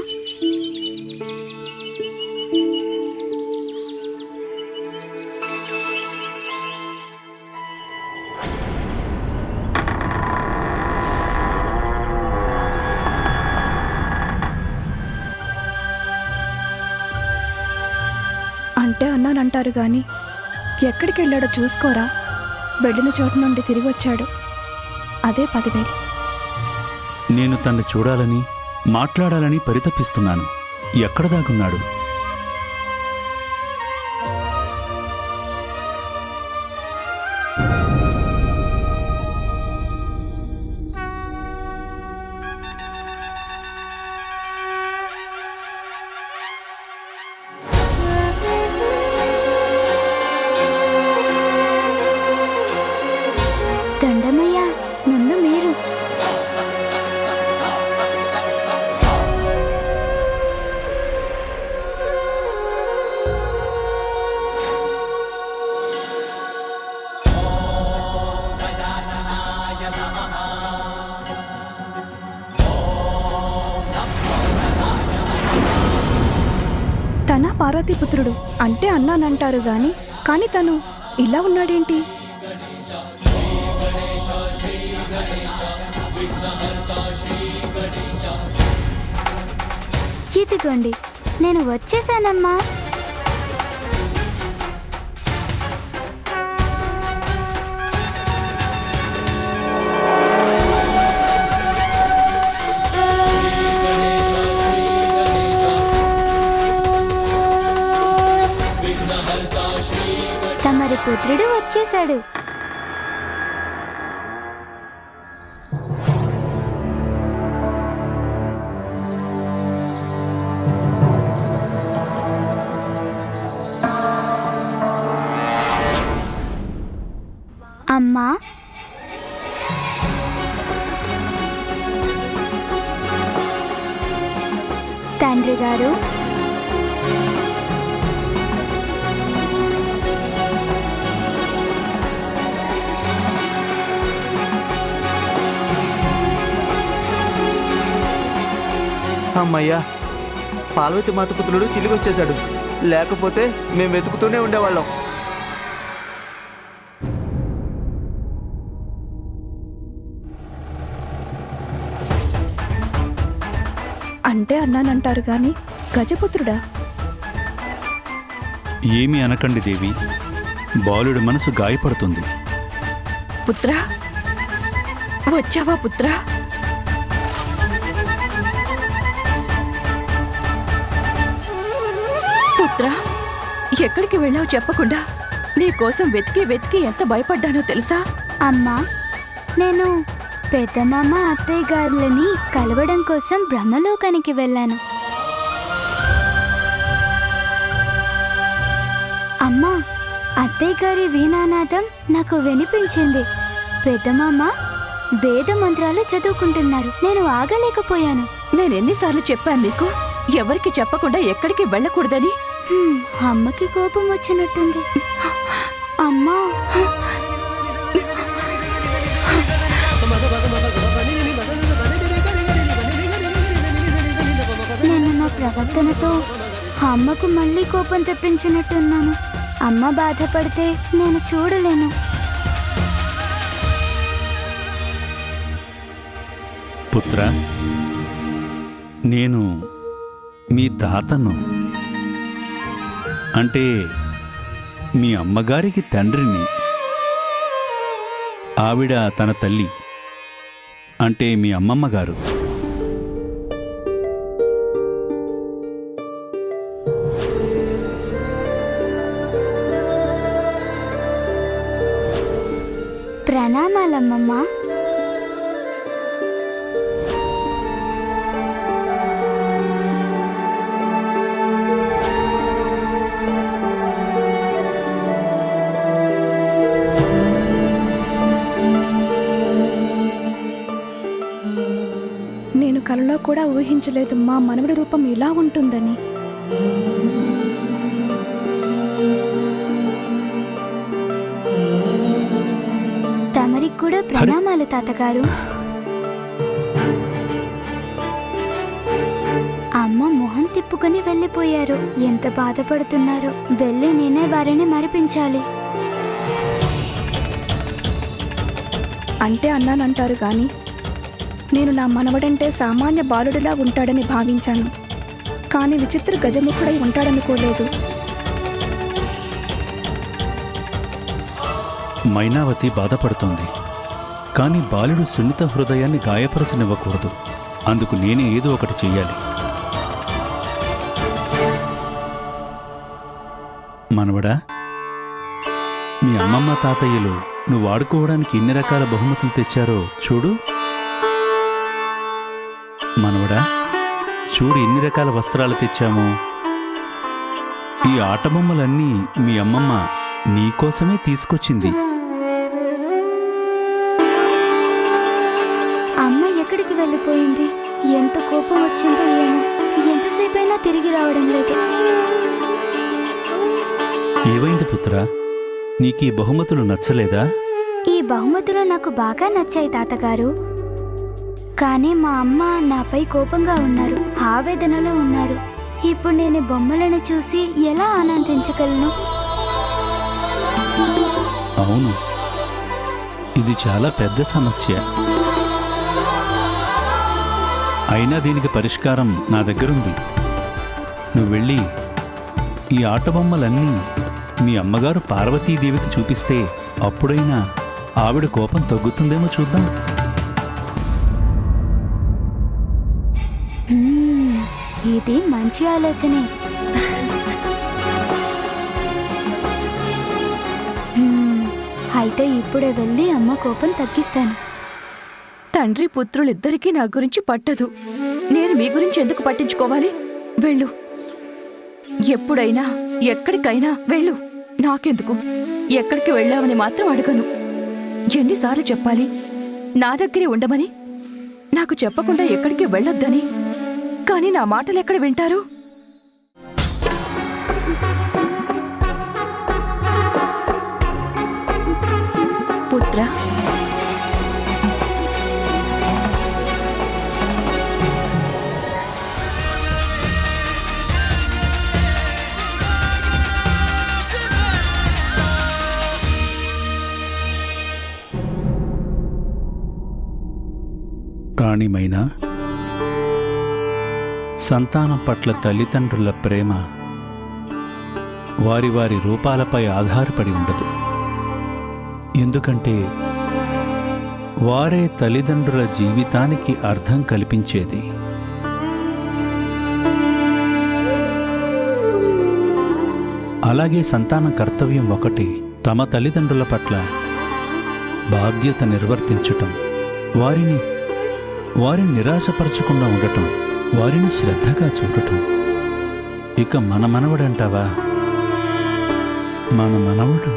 అంటే అన్నానంటారు గాని ఎక్కడికి వెళ్ళాడో చూసుకోరా. వెళ్ళిన చోటు నుండి తిరిగి వచ్చాడు, అదే 10,000. నేను తన్ని చూడాలని మాట్లాడాలని పరితపిస్తున్నాను. ఎక్కడ దాగున్నాడు? దండమయ్యా, ముందు మీరు. తన పార్వతీపుత్రుడు అంటే అన్నానంటారు గాని కానీ తను ఇలా ఉన్నాడేంటి? ఇదిగోండి, నేను వచ్చేసానమ్మా. తమరి పుత్రుడు వచ్చేశాడు. అమ్మా, తండ్రి గారు, అమ్మయ్యా, పార్వతి మాత పుత్రుడు తిరిగి వచ్చేశాడు. లేకపోతే మేము వెతుకుతూనే ఉండేవాళ్ళం. అంటే అన్నానంటారు గాని గజపుత్రుడా? ఏమీ అనకండి దేవి, బాలుడి మనసు గాయపడుతుంది. పుత్రా, వచ్చావా పుత్రా? పుత్రా, ఎక్కడికి వెళ్ళావు చెప్పకుండా? నీ కోసం వెతికి వెతికి ఎంత భయపడ్డానో తెలుసా? అమ్మా, నేను పెద్దమామ అత్తయ్య గారులని కలవడం కోసం బ్రహ్మలోకానికి వెళ్ళాను. అమ్మా, అత్తయ్య గారి వీణానాదం నాకు వినిపించింది. పెద్దమామ వేద మంత్రాలు చదువుకుంటున్నారు. నేను ఆగలేకపోయాను. నేనెన్నిసార్లు చెప్పాను నీకు ఎవరికి చెప్పకుండా ఎక్కడికి వెళ్ళకూడదని? అమ్మకి కోపం వచ్చినట్టుంది. అమ్మా, నేను నా ప్రవర్తనతో అమ్మకు మళ్ళీ కోపం తెప్పించినట్టున్నాను. అమ్మ బాధపడితే నేను చూడలేను. పుత్ర, నేను మీ తాతను, అంటే మీ అమ్మగారికి తండ్రిని. ఆవిడ తన తల్లి, అంటే మీ అమ్మమ్మ గారు. ప్రణామాలమ్మమ్మ. ఊహించలేదు మా మనవడి రూపం ఇలా ఉంటుందని. తమరికి కూడా ప్రణామాలు తాతగారు. అమ్మ మొహం తిప్పుకొని వెళ్ళిపోయారు. ఎంత బాధపడుతున్నారో. వెళ్ళి నేనే వారిని మరిపించాలి. అంటే అన్నానంటారు కానీ నేను నా మనవడంటే సామాన్య బాలుడిలా ఉంటాడని భావించాను. కానీ విచిత్ర గజముఖుడై ఉంటాడనుకోలేదు. మైనావతి బాధపడుతోంది. కానీ బాలుడు సున్నిత హృదయాన్ని గాయపరచనివ్వకూడదు. అందుకు నేనే ఏదో ఒకటి చెయ్యాలి. మనవడా, మీ అమ్మమ్మ తాతయ్యలు నువ్వు వాడుకోవడానికి ఎన్ని రకాల బహుమతులు తెచ్చారో చూడు. మనవడా, చూడు ఎన్ని రకాల వస్త్రాలు తెచ్చామో. ఈ ఆటబొమ్మలన్నీ మీ అమ్మమ్మ నీకోసమే తీసుకొచ్చింది. అమ్మ ఎక్కడికి వెళ్ళిపోయింది? ఎంత కోపం వచ్చిందో ఏమో. ఎంతసేపైనా తిరిగి రావడం లేదు. ఏవైంది పుత్రా, నీకీ బహుమతులు నచ్చలేదా? ఈ బహుమతులు నాకు బాగా నచ్చాయి తాతగారు. కానీ మా అమ్మ నాపై కోపంగా ఉన్నారు, ఆవేదనలో ఉన్నారు. ఇప్పుడు నేను బొమ్మలను చూసి ఎలా ఆనందించగలను? అవును, ఇది చాలా పెద్ద సమస్య. అయినా దీనికి పరిష్కారం నా దగ్గరుంది. నువ్వు వెళ్ళి ఈ ఆటబొమ్మలన్నీ మీ అమ్మగారు పార్వతీదేవికి చూపిస్తే అప్పుడైనా ఆవిడ కోపం తగ్గుతుందేమో చూద్దాం. ఇది మంచి ఆలోచనే. అయితే ఇప్పుడే వెళ్ళి అమ్మ కోపం తగ్గిస్తాను. తండ్రి పుత్రులిద్దరికీ నా గురించి పట్టదు. నేను మీ గురించి ఎందుకు పట్టించుకోవాలి? వెళ్ళు, ఎప్పుడైనా ఎక్కడికైనా వెళ్ళు. నాకెందుకు? ఎక్కడికి వెళ్ళావని మాత్రం అడగను. ఎన్నిసార్లు చెప్పాలి నా దగ్గరే ఉండమని? నాకు చెప్పకుండా ఎక్కడికి వెళ్ళొద్దని. కానీ నా మాటలు ఎక్కడ వింటారు? పుత్ర, రాణిమైనా, సంతానం పట్ల తల్లిదండ్రుల ప్రేమ వారి వారి రూపాలపై ఆధారపడి ఉండదు. ఎందుకంటే వారే తల్లిదండ్రుల జీవితానికి అర్థం కల్పించేది. అలాగే సంతానం కర్తవ్యం ఒకటి, తమ తల్లిదండ్రుల పట్ల బాధ్యత నిర్వర్తించటం, వారిని నిరాశపరచకుండా ఉండటం, వారిని శ్రద్ధగా చూడటం. ఇక మన మనవడంటావా? మన మనవడు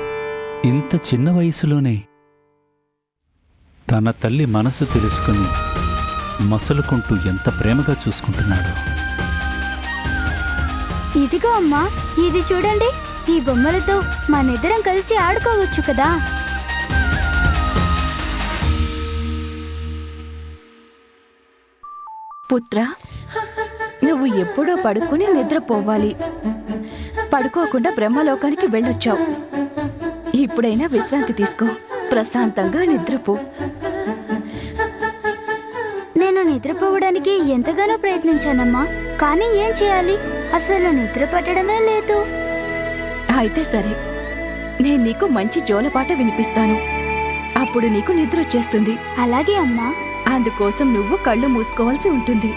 ఇంత చిన్న వయసులోనే తన తల్లి మనసు తెలుసుకుని మసలుకుంటూ ఎంత ప్రేమగా చూసుకుంటున్నాడో. ఇదిగో అమ్మా, ఇది చూడండి. ఈ బొమ్మలతో మనిద్దరం కలిసి ఆడుకోవచ్చు కదా. పుత్ర, నువ్వు ఎప్పుడో పడుకుని నిద్రపోవాలి. పడుకోకుండా బ్రహ్మలోకానికి వెళ్ళొచ్చావు. ఇప్పుడైనా విశ్రాంతి తీసుకో, ప్రశాంతంగా నిద్రపో. నేను నిద్రపోవడానికి ఎంతగానో ప్రయత్నించానమ్మా, కానీ ఏం చేయాలి? అసలు నిద్ర పట్టడమే లేదు. అయితే సరే, నేను నీకు మంచి జోలపాట వినిపిస్తాను. అప్పుడు నీకు నిద్ర వచ్చేస్తుంది. అలాగే అమ్మా. అందుకోసం నువ్వు కళ్ళు మూసుకోవాల్సి ఉంటుంది.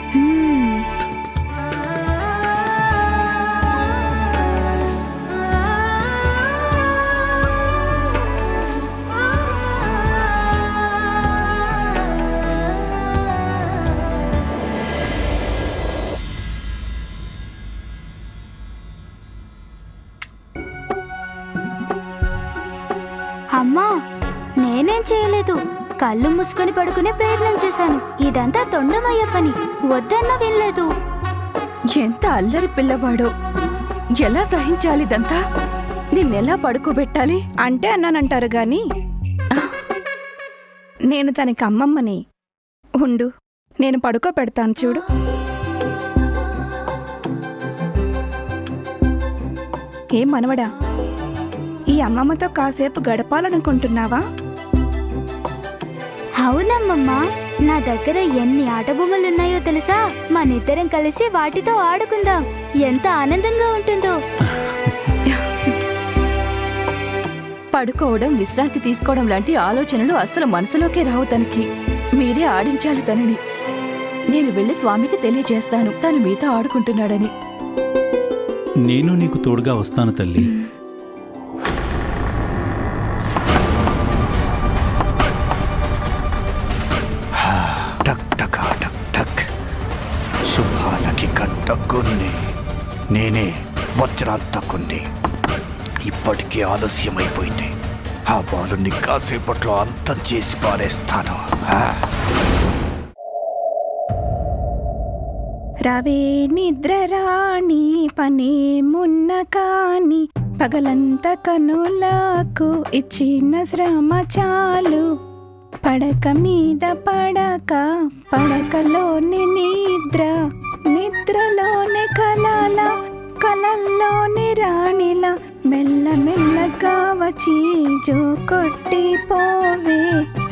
అమ్మా, నేనేం చేయలేదు, కళ్ళు మూసుకొని పడుకునే ప్రయత్నం చేశాను. ఇదంతా తొండమయ్య పని. వద్దన్నా వినలేదు. ఎంత అల్లరి పిల్లవాడో. ఎలా సహించాలిదంతా? నిన్నెలా పడుకోబెట్టాలి? అంటే అన్నానంటారు గాని నేను తనకి అమ్మమ్మని. ఉండు, నేను పడుకోబెడతాను చూడు. ఏం మనవడా, ఈ అమ్మమ్మతో కాసేపు గడపాలనుకుంటున్నావా? అవునమ్మమ్మ, నా దగ్గర ఎన్ని ఆట బొమ్మలున్నాయో తెలుసా? మనిద్దరం కలిసి వాటితో ఆడుకుందాం. ఎంత ఆనందంగా ఉంటుందో. పడుకోవడం, విశ్రాంతి తీసుకోవడం లాంటి ఆలోచనలు అస్సలు మనసులోకే రావు తనకి. మీరే ఆడించాలి తనని. నేను వెళ్ళి స్వామికి తెలియజేస్తాను తను మీతో ఆడుకుంటున్నాడని. నేను నీకు తోడుగా వస్తాను తల్లి. టక్ టకా టక్ టక్. శుభాలకి కంటకున్ని. నేనే వజ్రాంతకున్ని. ఇప్పటికే ఆలస్యమైపోయింది. ఆ బాలుని కాసేపట్లో అంతం చేసి పారేస్తాను. రావే నిద్ర రాణి, పనే మున్న కాని, పగలంత కనులకు ఇచ్చిన శ్రమ చాలు. పడక మీద పడక, పడకలోని నిద్ర, నిద్రలోని కలల, కలల్లోని రాణిల, మెల్ల మెల్లగా వచ్చి జో కొట్టి పోవే.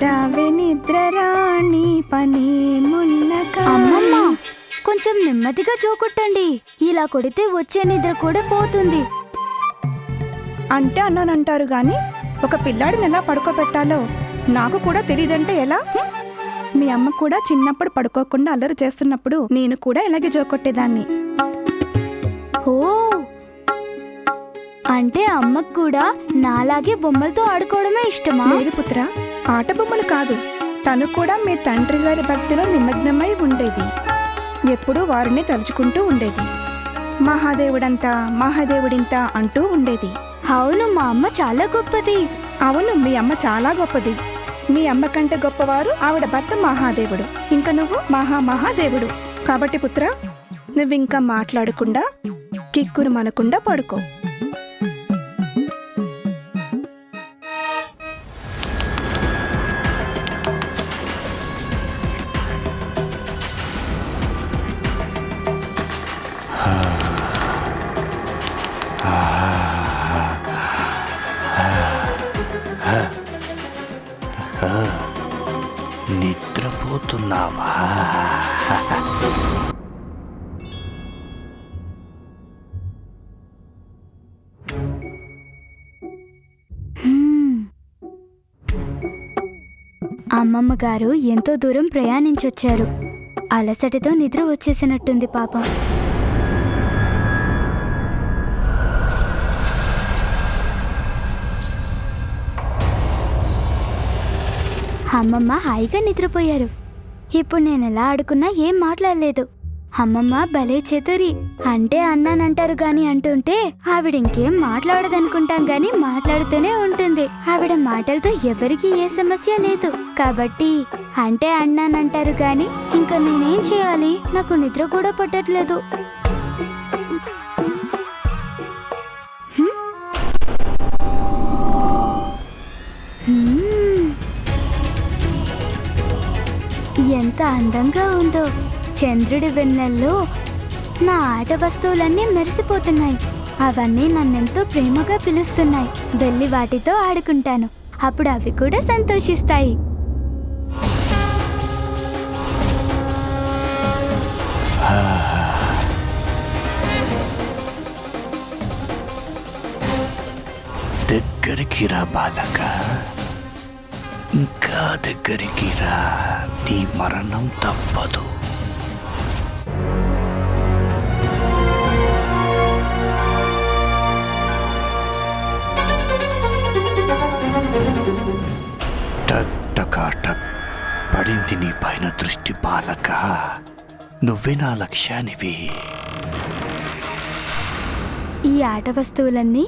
రావే నిద్ర రాణి, పనే మున్న అమ్మమ్మ, కాని. కొంచెం నెమ్మదిగా జోకొట్టండి. ఇలా కొడితే వచ్చే నిద్ర కూడా పోతుంది. అంటే అన్నానంటారు గాని ఒక పిల్లాడిని ఎలా పడుకోబెట్టాలో నాకు కూడా తెలియదంటే ఎలా? మీ అమ్మ కూడా చిన్నప్పుడు పడుకోకుండా అల్లరి చేస్తున్నప్పుడు నేను కూడా ఇలాగే జోకొట్టేదాన్ని. ఓ, అంటే అమ్మకు కూడా నాలాగే బొమ్మలతో ఆడుకోవడమే ఇష్టమా? లేదు పుత్ర, ఆట బొమ్మలు కాదు. తను కూడా మీ తండ్రి గారి భక్తిలో నిమగ్నమై ఉండేది. ఎప్పుడూ వారిని తలుచుకుంటూ ఉండేది. మహాదేవుడంతా, మహాదేవుడింతా అంటూ ఉండేది. అవును, మా అమ్మ చాలా గొప్పది. అవును, మీ అమ్మ చాలా గొప్పది. మీ అమ్మ కంటే గొప్పవారు ఆవిడ భర్త మహాదేవుడు. ఇంకా నువ్వు మహాదేవుడు. కాబట్టి పుత్ర, నువ్వింకా మాట్లాడకుండా, కిక్కురు మనకుండా పడుకో. నిద్రపోతున్నావా? అమ్మమ్మ గారు ఎంతో దూరం ప్రయాణించొచ్చారు. అలసటతో నిద్ర వచ్చేసినట్టుంది పాపం. అమ్మమ్మ హాయిగా నిద్రపోయారు. ఇప్పుడు నేను ఎలా ఆడుకున్నా ఏం మాట్లాడలేదు. అమ్మమ్మ భలే చతురి. అంటే అన్నానంటారు గాని అంటుంటే ఆవిడ ఇంకేం మాట్లాడదనుకుంటాం గాని మాట్లాడుతూనే ఉంటుంది. ఆవిడ మాటలతో ఎవరికి ఏ సమస్య లేదు. కాబట్టి అంటే అన్నానంటారు గాని ఇంకా నేనేం చేయాలి? నాకు నిద్ర కూడా పట్టట్లేదు. ఎంత అందంగా ఉందో. చంద్రుడి వెన్నెల్లో నా ఆట వస్తువులన్నీ మెరిసిపోతున్నాయి. అవన్నీ నన్నెంతో ప్రేమగా పిలుస్తున్నాయి. వెళ్ళి వాటితో ఆడుకుంటాను. అప్పుడు అవి కూడా సంతోషిస్తాయి. దగ్గరికి రా బాలక, ఇంకా దగ్గరికి రా. నీ మరణం తప్పదు. టక్ టకా టక్. పడింది నీ పైన దృష్టి బాలక. నువ్వే నా లక్ష్యానివి. ఈ ఆట వస్తువులన్నీ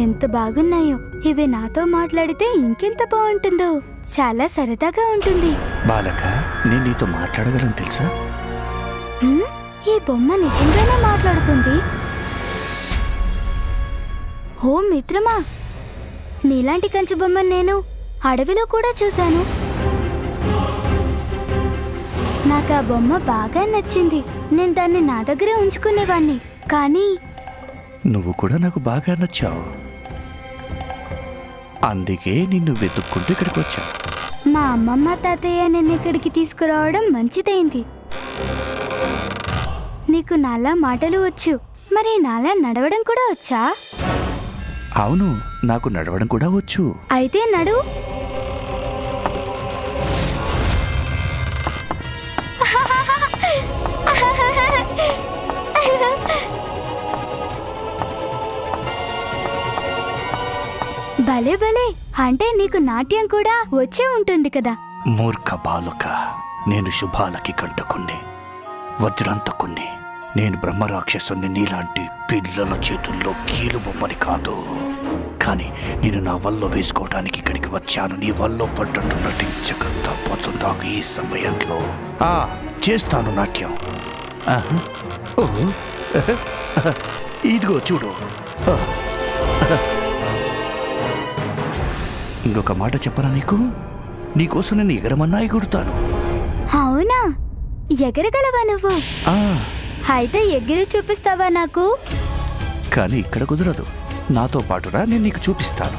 ఎంత బాగున్నాయో. ఇవి నాతో మాట్లాడితే ఇంకెంత బాగుంటుందో. చాలా సరదాగా ఉంటుంది. బాలక, నేను నీతో మాట్లాడగలను తెలుసా? హ్మ్? ఈ బొమ్మ నిజంగానే మాట్లాడుతుంది. ఓ మిత్రమా, నీలాంటి కంచు బొమ్మను నేను అడవిలో కూడా చూశాను. నాకు ఆ బొమ్మ బాగా నచ్చింది. నేను దాన్ని నా దగ్గరే ఉంచుకునేవాణ్ణి. కానీ నువ్వు కూడా నాకు బాగా నచ్చావు. అందుకే నిన్ను వెతుక్కుంటూ ఇక్కడికి వచ్చాను. మా అమ్మమ్మ తాతయ్య నన్ను ఇక్కడికి తీసుకురావడం మంచిదైంది. నీకు నాలా మాటలు వచ్చు, మరి నాలా నడవడం కూడా వచ్చా? అవును, నాకు నడవడం కూడా వచ్చు. అయితే నడు. భలే భలే, అంటే నీకు నాట్యం కూడా వచ్చే ఉంటుంది కదా. మూర్ఖ బాలుక, నేను శుభాలకి కంటకుణ్ణి, వజ్రాంతకుణ్ణి. నేను బ్రహ్మరాక్షసుని, నీలాంటి పిల్లల చేతుల్లో కీలు బొమ్మని కాదు. కానీ నేను నా వల్ల వేసుకోవడానికి ఇక్కడికి వచ్చాను. నీ వల్ల పడ్డట్టు నటించక తప్పదు ఈ సమయంలో. చేస్తాను నాట్యం. ఓహో, ఇదిగో చూడు. ఇంకొక మాట చెప్పరా నీకు? నీకోసం నేను ఎగరమన్నా ఎగురుతాను. అవునా? ఎగరగలవా నువ్వు? ఆ, అయితే ఎగిరి చూపిస్తావా నాకు? కానీ ఇక్కడ కుదరదు. నాతో పాటురా, నేను నీకు చూపిస్తాను.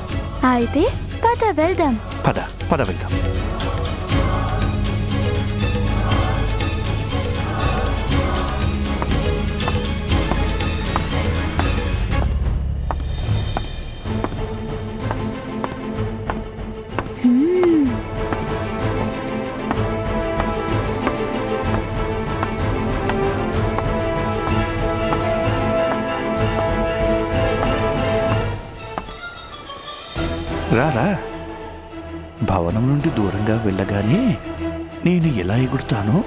అయితే పద వెళ్దాం. పద పద వెళ్దాం. రారా. భవనం నుండి దూరంగా వెళ్ళగానే నేను ఎలా ఎగురుతానో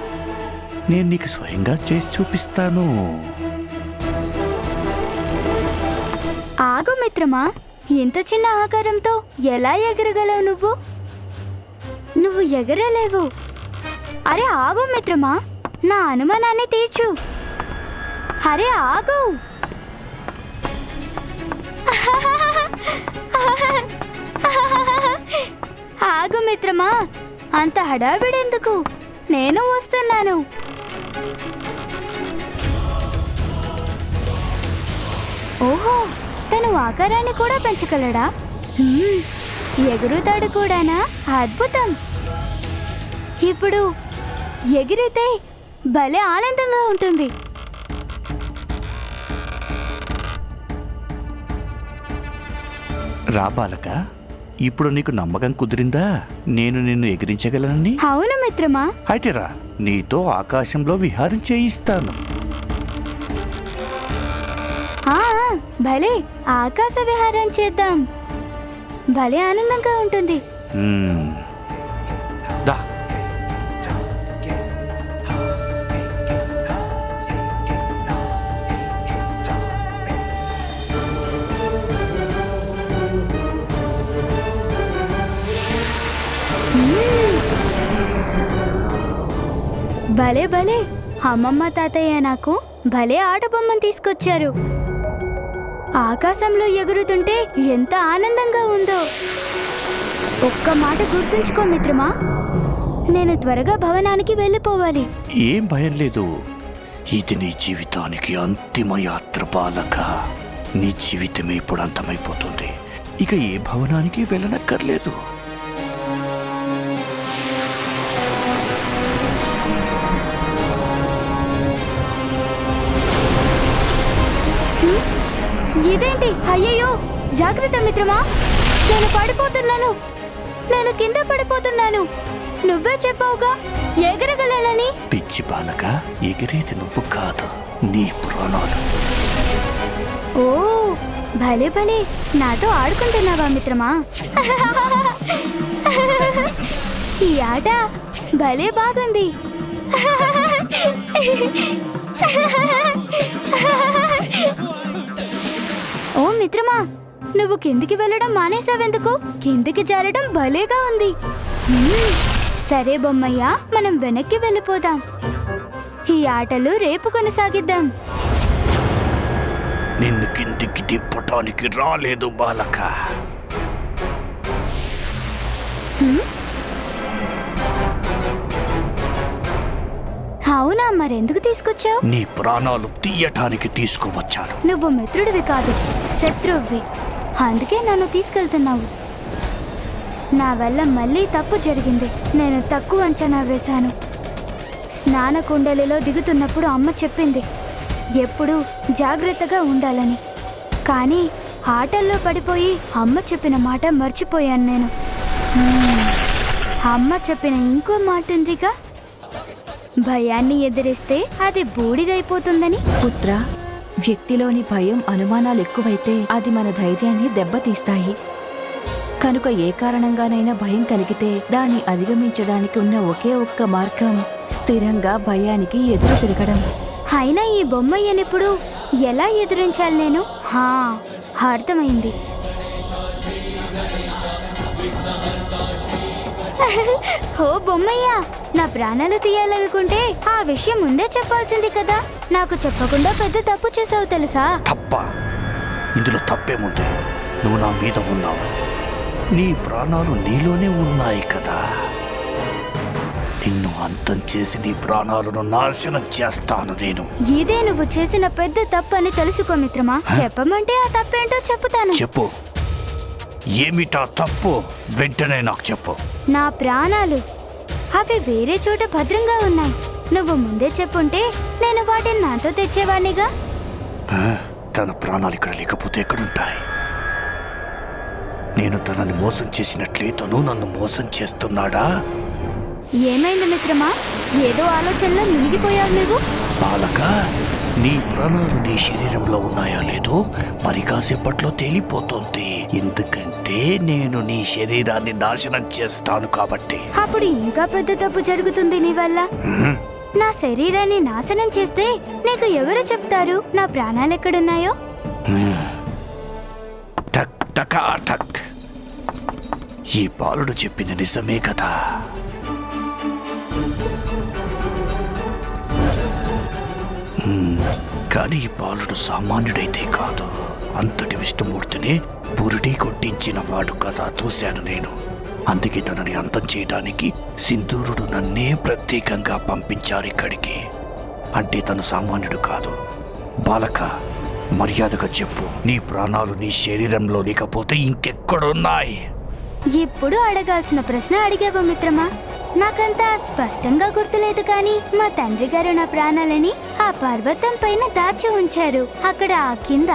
నేను నీకు స్వయంగా చేసి చూపిస్తాను. ఆగు మిత్రమా, ఇంత చిన్న ఆకారంతో ఎలా ఎగరగలవు నువ్వు? నువ్వు ఎగరలేవు. అరే ఆగు మిత్రమా, నా అనుమానాన్ని తీర్చు. అరే ఆగు. ఆగు మిత్రమా, అంత హడావిడెందుకు? నేను వస్తున్నాను. ఓహో, తను ఆకారాన్ని కూడా పెంచగలడా? ఎగురుతాడు కూడానా? అద్భుతం. ఇప్పుడు ఎగిరితే భలే ఆనందంగా ఉంటుంది. రా బాలక, ఇప్పుడు నీకు నమ్మకం కుదిరిందా నేను నిన్ను ఎగిరించగలనని? అవును మిత్రమా. అయితే రా, నీతో ఆకాశంలో విహారించేయిస్తాను. భలే, ఆకాశ విహారం చేద్దాం. భలే ఆనందంగా ఉంటుంది. దా. భలే భలే, అమ్మమ్మ తాతయ్య నాకు భలే ఆట బొమ్మను తీసుకొచ్చారు. ఆకాశంలో ఎగురుతుంటే ఎంత ఆనందంగా ఉందో. ఒక్క మాట గుర్తుంచుకో మిత్రమా, నేను త్వరగా భవనానికి వెళ్ళిపోవాలి. ఏం భయం లేదు. ఇది నీ జీవితానికి అంతిమ యాత్ర బాలక. నీ జీవితమే ఇప్పుడు అంతమైపోతుంది. ఇక ఏ భవనానికి వెళ్ళనక్కర్లేదు. ఇదేంటి? అయ్యయ్యో, జాగ్రత్త మిత్రమా, నేను పడిపోతున్నాను. నేను కింద పడిపోతున్నాను. నువ్వే చెప్పావుగా ఎగరగలనని. పిచ్చి బాలక, ఎగిరేది నువ్వు కాదు, నీ ప్రాణాలు. ఓ భలే భలే, నాతో ఆడుకుంటున్నావా మిత్రమా? ఈ ఆట భలే బాగుంది. ఓ మిత్రమా, నువ్వు కిందికి వెళ్ళడం మానేసావెందుకు? కిందికి జారడం భలేగా ఉంది. సరే బొమ్మయ్య, మనం వెనక్కి వెళ్ళిపోదాం. ఈ ఆటలు రేపు కొనసాగిద్దాం. నిన్ను కిందికి తిప్పటానికి రాలేదు బాలక. అవునా, మరెందుకు తీసుకొచ్చావు? నీ ప్రాణాలు తీయటానికి తీసుకువచ్చాను. నువ్వు మిత్రుడివి కాదు, శత్రువువి. అందుకే నన్ను తీసుకెళ్తున్నావు. నా వల్ల మళ్ళీ తప్పు జరిగింది. నేను తక్కువ అంచనా వేశాను. స్నాన కుండలిలో దిగుతున్నప్పుడు అమ్మ చెప్పింది ఎప్పుడూ జాగ్రత్తగా ఉండాలని. కానీ ఆటల్లో పడిపోయి అమ్మ చెప్పిన మాట మర్చిపోయాను నేను. అమ్మ చెప్పిన ఇంకో మాట ఉందిగా, భయాన్ని ఎదిరిస్తే అది బూడిదైపోతుందని. పుత్ర, వ్యక్తిలోని భయం, అనుమానాలు ఎక్కువైతే అది మన ధైర్యాన్ని దెబ్బతీస్తాయి. కనుక ఏ కారణంగానైనా భయం కలిగితే దాన్ని అధిగమించడానికి ఉన్న ఒకే ఒక్క మార్గం స్థిరంగా భయానికి ఎదురు తిరగడం. అయినా ఈ బొమ్మయ్యనిప్పుడు ఎలా ఎదురించాలి నేను? అర్థమైంది. ఓ బొమ్మయ్య, నా ప్రాణాలు తీయాలనుకుంటే ఆ విషయం ముందే చెప్పాల్సింది కదా. నాకు చెప్పకుండా పెద్ద తప్పు చేసావు తెలుసా? తప్ప? ఇందులో తప్పేముంది? నువ్వు నా మీద ఉన్నావు. నీ ప్రాణాలు నీలోనే ఉన్నాయి కదా. నిన్ను అంతం చేసి నీ ప్రాణాలను నాశనం చేస్తాను నేను. ఇదే నువ్వు చేసిన పెద్ద తప్పు అని తెలుసుకో మిత్రమా. చెప్పమంటే ఆ తప్పేంటో చెప్పుతాను. చెప్పు, ఏమిటా తప్పు? వెంటనే నాకు చెప్పు. నా ప్రాణాలు అవి వేరే చోట భద్రంగా ఉన్నాయి. నువ్వు ముందే చెప్పుంటే నేను వాటిని నాతో తెచ్చేవాణ్ణిగా. తన ప్రాణాలు ఇక్కడ లేకపోతే ఎక్కడుంటాయి? నేను తనని మోసం చేసినట్లే తను నన్ను మోసం చేస్తున్నాడా? ఏమైంది మిత్రమా? ఏదో ఆలోచనలో మునిగిపోయావు నువ్వు. బాలక, నీ ప్రాణాలు నీ శరీరంలో ఉన్నాయా లేదో మరి కాసేపట్లో తేలిపోతుంది. ఎందుకంటే నేను నీ శరీరాన్ని నాశనం చేస్తాను కాబట్టి. అప్పుడు ఇంకా పెద్ద తప్పు జరుగుతుంది నీ వల్ల. నా శరీరాన్ని నాశనం చేస్తే నీకు ఎవరు చెప్తారు నా ప్రాణాలు ఎక్కడున్నాయో? టక్ టకా టక్. ఈ బాలుడు చెప్పింది నిజమే కదా. కానీ ఈ బాలుడు సామాన్యుడైతే కాదు. అంతటి విష్ణుమూర్తిని బురిడి కొట్టించిన వాడు కదా చూశాను నేను. అందుకే తనని అంతం చేయడానికి సింధూరుడు నన్నే ప్రత్యేకంగా పంపించారు ఇక్కడికి. అంటే తను సామాన్యుడు కాదు. బాలక, మర్యాదగా చెప్పు, నీ ప్రాణాలు నీ శరీరంలో లేకపోతే ఇంకెక్కడున్నాయి? ఇప్పుడు అడగాల్సిన ప్రశ్న అడిగావు మిత్రమా. నాకంతా స్పష్టంగా గుర్తులేదు, కానీ మా తండ్రి గారు నా ప్రాణాలని ఆ పర్వతం పైన దాచి ఉంచారు. అక్కడ ఆ కింద,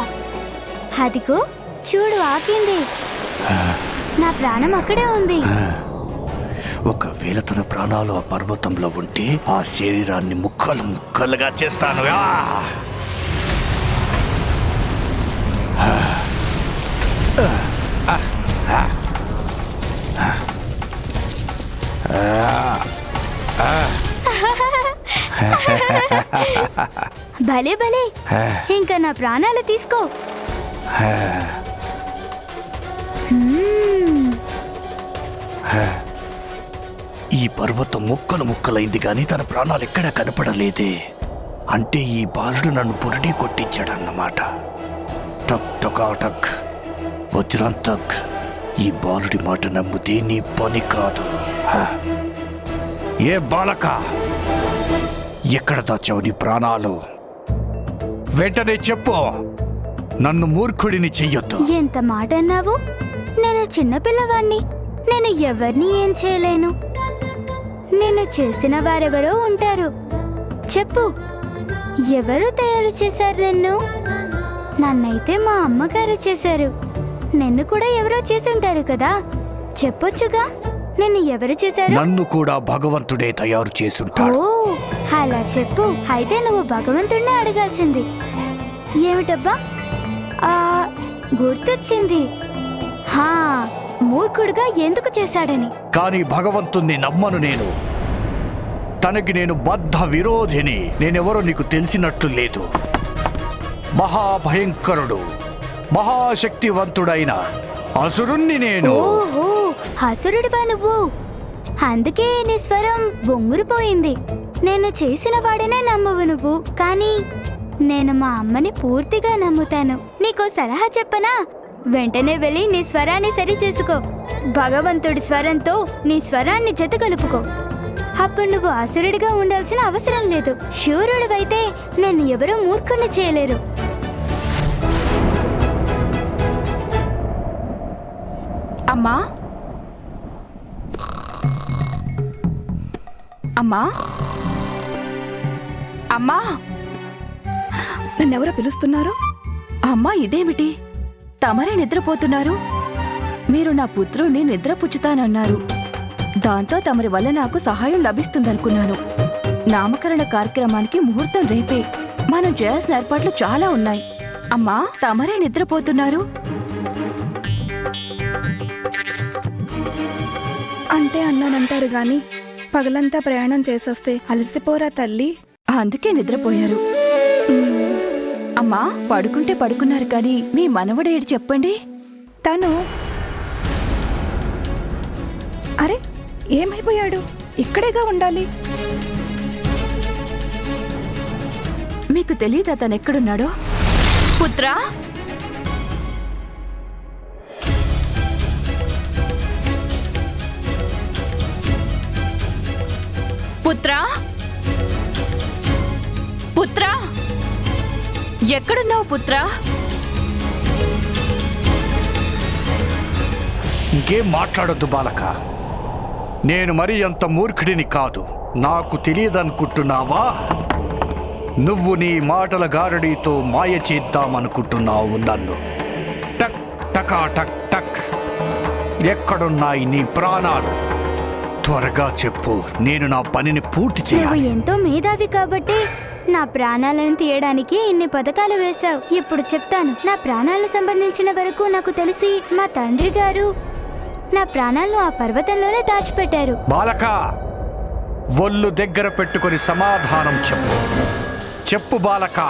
అదిగో చూడు, ఆ కిందే నా ప్రాణం అక్కడే ఉంది. ఒకవేళ తన ప్రాణాలు ఆ పర్వతంలో ఉంటే ఆ శరీరాన్ని ముక్కలు ముక్కలుగా చేస్తాను. భలే భలే, ఇంకా నా ప్రాణాలు తీసుకో. ఈ పర్వతం ముక్కలు ముక్కలైంది కానీ తన ప్రాణాలు ఎక్కడా కనపడలేదే. అంటే ఈ బాలుడు నన్ను బురిడి కొట్టించాడన్నమాట. టక్ టకా టక్, వజ్రాంతక్. ఈ బాలుడి మాట నమ్మితే నీ పని కాదు. ఏ బాలక, ఎక్కడ దాచావు నీ ప్రాణాలు? వెంటనే చెప్పు. నన్ను మూర్ఖుడిని చెయ్యొద్దు. ఎంత మాట అన్నావు? నేను చిన్నపిల్లవాణ్ణి. నేను ఎవరిని ఏం చేయలేను. నేను చేసిన వారెవరో ఉంటారు. చెప్పు, ఎవరు తయారు చేశారు నిన్ను? నన్నైతే మా అమ్మగారు చేశారు. నిన్ను కూడా ఎవరో చేసి ఉంటారు కదా, చెప్పొచ్చుగా. నిన్ను ఎవరు చేశారు? నన్ను కూడా భగవంతుడే తయారు చేసుంటాడు. ఓ, అలా చెప్పు. అయితే నువ్వు భగవంతుడినే అడగాల్సింది. ఏమిటబ్బా? గుర్తొచ్చింది. మూర్ఖుడుగా ఎందుకు చేశాడని. కానీ భగవంతుణ్ణి నమ్మను నేను. తనకి నేను బద్ధ విరోధిని. నేనెవరో నీకు తెలిసినట్లు లేదు. మహాభయంకరుడు, మహాశక్తివంతుడైన అసురుణ్ణి నేను. ఓహో, అసురుడివా నువ్వు? అందుకే నీ స్వరం బొంగురుపోయింది. నేను చేసిన వాడినే నమ్మవు నువ్వు, కానీ నేను మా అమ్మని పూర్తిగా నమ్ముతాను. నీకో సలహా చెప్పనా? వెంటనే వెళ్ళి నీ స్వరాన్ని సరి చేసుకో. భగవంతుడి స్వరంతో నీ స్వరాన్ని జత కలుపుకో. అప్పుడు నువ్వు అసురుడిగా ఉండాల్సిన అవసరం లేదు. శూరుడివైతే నన్ను ఎవరూ మూర్ఖుని చేయలేరు. అమ్మా అమ్మా అమ్మా నన్నెవరో పిలుస్తున్నారు? అమ్మా, ఇదేమిటి? తమరే నిద్రపోతున్నారు. మీరు నా పుత్రుణ్ణి నిద్రపుచ్చుతానన్నారు. దాంతో తమరి వల్ల నాకు సహాయం లభిస్తుందనుకున్నాను. నామకరణ కార్యక్రమానికి ముహూర్తం రేపే. మనం చేయాల్సిన ఏర్పాట్లు చాలా ఉన్నాయి. అమ్మా, తమరే నిద్రపోతున్నారు. అంటే అన్నానంటారు గాని పగలంతా ప్రయాణం చేసొస్తే అలసిపోరా తల్లి? అందుకే నిద్రపోయారు. అమ్మా, పడుకుంటే పడుకున్నారు కానీ మీ మనవడేడు చెప్పండి. తను అరే, ఏమైపోయాడు? ఇక్కడేగా ఉండాలి. మీకు తెలీదా తనెక్కడున్నాడో? పుత్రా, పుత్రా, పుత్రా, ఎక్కడున్నావు పుత్రా? ఇంకేం మాట్లాడొద్దు బాలక. నేను మరీ అంత మూర్ఖుడిని కాదు. నాకు తెలియదనుకుంటున్నావా? నువ్వు నీ మాటల గారడీతో మాయ చేద్దామనుకుంటున్నావు నన్ను. టక్ టకా టక్ టక్. ఎక్కడున్నాయి నీ ప్రాణాలు? త్వరగా చెప్పు, నేను నా పనిని పూర్తి నువ్వు చేయాలి. ఎంతో మేధావి కాబట్టి నా ప్రాణాలను తీయడానికి ఇన్ని పథకాలు వేశావు. ఇప్పుడు చెప్తాను. నా ప్రాణాలకు సంబంధించిన వరకు నాకు తెలిసి మా తండ్రి గారు నా ప్రాణాలను ఆ పర్వతంలోనే దాచిపెట్టారు. బాలక, ఒళ్ళు దగ్గర పెట్టుకొని సమాధానం చెప్పు. చెప్పు బాలక,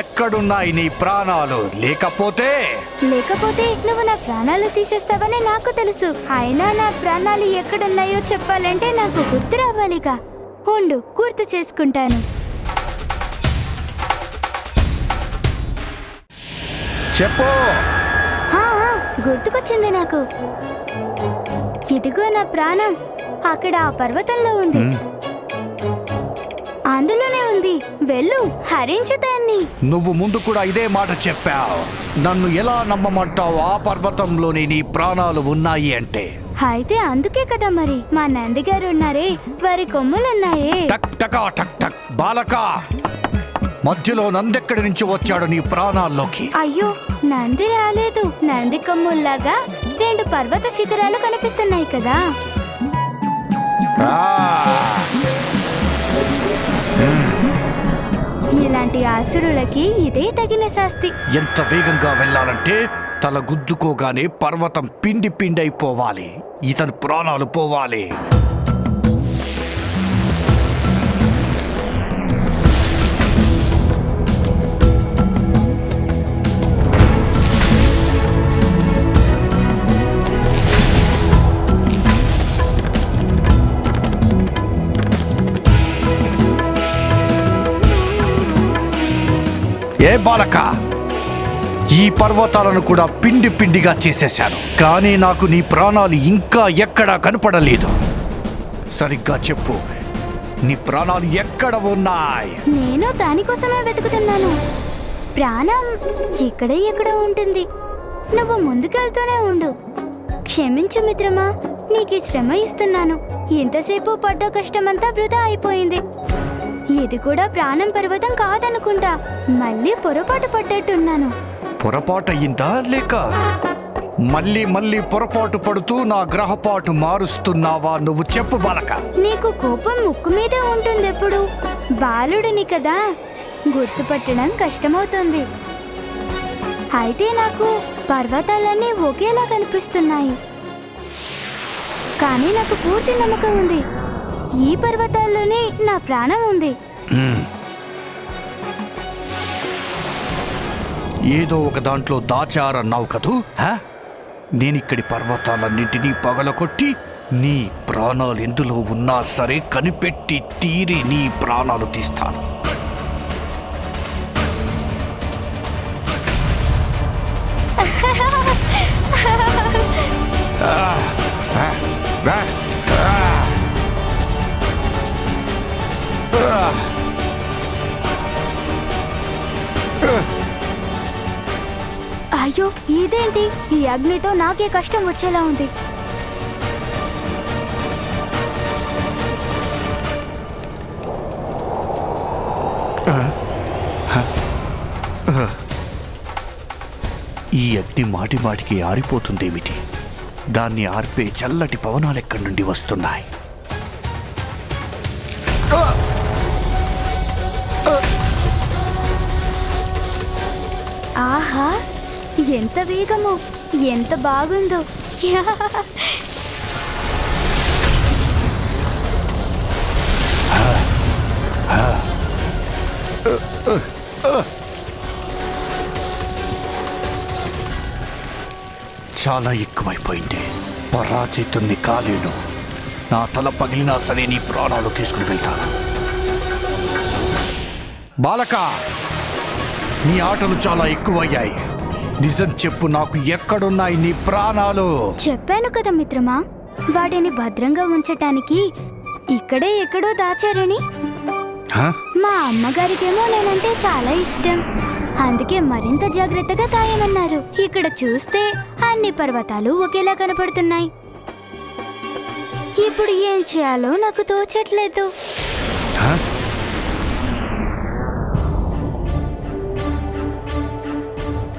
ఎక్కడున్నాయి నీ ప్రాణాలు? లేకపోతే నువ్వు నా ప్రాణాలు తీసేస్తావని నాకు తెలుసు. అయినా నా ప్రాణాలు ఎక్కడున్నాయో చెప్పాలంటే నాకు గుర్తు రావాలిగా. ఉండు, గుర్తు చేసుకుంటాను. చెప్పు. గుర్తుకొచ్చింది నాకు. ఇదిగో నా ప్రాణం అక్కడ ఆ పర్వతంలో ఉంది. అందులోనే ఉంది. వెళ్ళు, హరించు దాన్ని. నువ్వు ముందు కూడా ఇదే మాట చెప్పావు. నన్ను ఎలా నమ్మమంటావు? ఆ పర్వతంలోని నీ ప్రాణాలు ఉన్నాయి అంటే. అయితే అందుకే కదా మరి మా నంది గారు ఉన్నారే, వారి కొమ్ములున్నాయే. టక్ టకా టక్ టక్. బాలక, మధ్యలో నందెక్కడి నుంచి వచ్చాడు నీ ప్రాణాల్లోకి? అయ్యో, నంది రాలేదు. నంది కొమ్ముల్లాగా 2 పర్వత శిఖరాలు కనిపిస్తున్నాయి కదా. ఇలాంటి ఆసురులకి ఇదే తగిన శాస్తి. ఎంత వేగంగా వెళ్ళాలంటే తల గుద్దుకోగానే పర్వతం పిండి పిండి అయిపోవాలి. ఇతని ప్రాణాలు పోవాలి. ఏ బాలక, ఈ పర్వతాలను కూడా పిండి పిండిగా చేసేశాను. కానీ నాకు నీ ప్రాణాలు ఇంకా ఎక్కడా కనపడలేదు. సరిగ్గా చెప్పు, నీ ప్రాణాలు ఎక్కడ ఉన్నాయి? నేను దానికోసమే వెతుకుతున్నాను. ప్రాణం ఎక్కడ ఉంటుంది. నువ్వు ముందుకెళ్తూనే ఉండు. క్షమించు మిత్రమా, నీకు శ్రమ ఇస్తున్నాను. ఇంతసేపు పడ్డ కష్టమంతా వృధా అయిపోయింది. ఇది కూడా ప్రాణం పర్వతం కాదనుకుంటా. మళ్ళీ పొరపాటు పడ్డట్టున్నాను. పొరపాటయ్యిందా లేక మళ్ళీ పొరపాటు పడుతూ నా గ్రహపాటు మారుస్తున్నావా? నువ్వు చెప్పు బాలక. నీకు కోపం ముక్కు మీదే ఉంటుంది ఎప్పుడు. బాలుడిని కదా, గుర్తుపట్టడం కష్టమవుతుంది. అయితే నాకు పర్వతాలన్నీ ఒకేలా కనిపిస్తున్నాయి. కానీ నాకు పూర్తి నమ్మకం ఉంది, ఈ పర్వతాల్లోనే నా ప్రాణం ఉంది. ఏదో ఒక దాంట్లో దాచారన్నావు కదూ నేనిక్కడి పర్వతాలన్నింటినీ పగలకొట్టి నీ ప్రాణాలు ఎందులో ఉన్నా సరే కనిపెట్టి తీరి నీ ప్రాణాలు తీస్తాను. అయ్యో ఇదేంటి? ఈ అగ్నితో నాకే కష్టం వచ్చేలా ఉంది. ఈ అగ్ని మాటి మాటికి ఆరిపోతుందేమిటి? దాన్ని ఆర్పే చల్లటి పవనాలెక్కడి నుండి వస్తున్నాయి? ఆహా, ఎంత వేగమో, ఎంత బాగుందో. చాలా ఎక్కువైపోయింది. పరాజితుణ్ణి కాలేను. నా తల పగిలినా సరే నీ ప్రాణాలు తీసుకుని వెళ్తాను. బాలక, నీ ఆటలు చాలా ఎక్కువయ్యాయి. నిజం చెప్పు, నాకు ఎక్కడున్నాయి నీ ప్రాణాలు? చెప్పాను కదా మిత్రమా, వాటిని భద్రంగా ఉంచటానికి ఇక్కడే ఎక్కడో దాచారని. మా అమ్మగారికేమో నేనంటే చాలా ఇష్టం, అందుకే మరింత జాగ్రత్తగా దాయమన్నారు. ఇక్కడ చూస్తే అన్ని పర్వతాలు ఒకేలా కనపడుతున్నాయి. ఇప్పుడు ఏం చేయాలో నాకు తోచట్లేదు.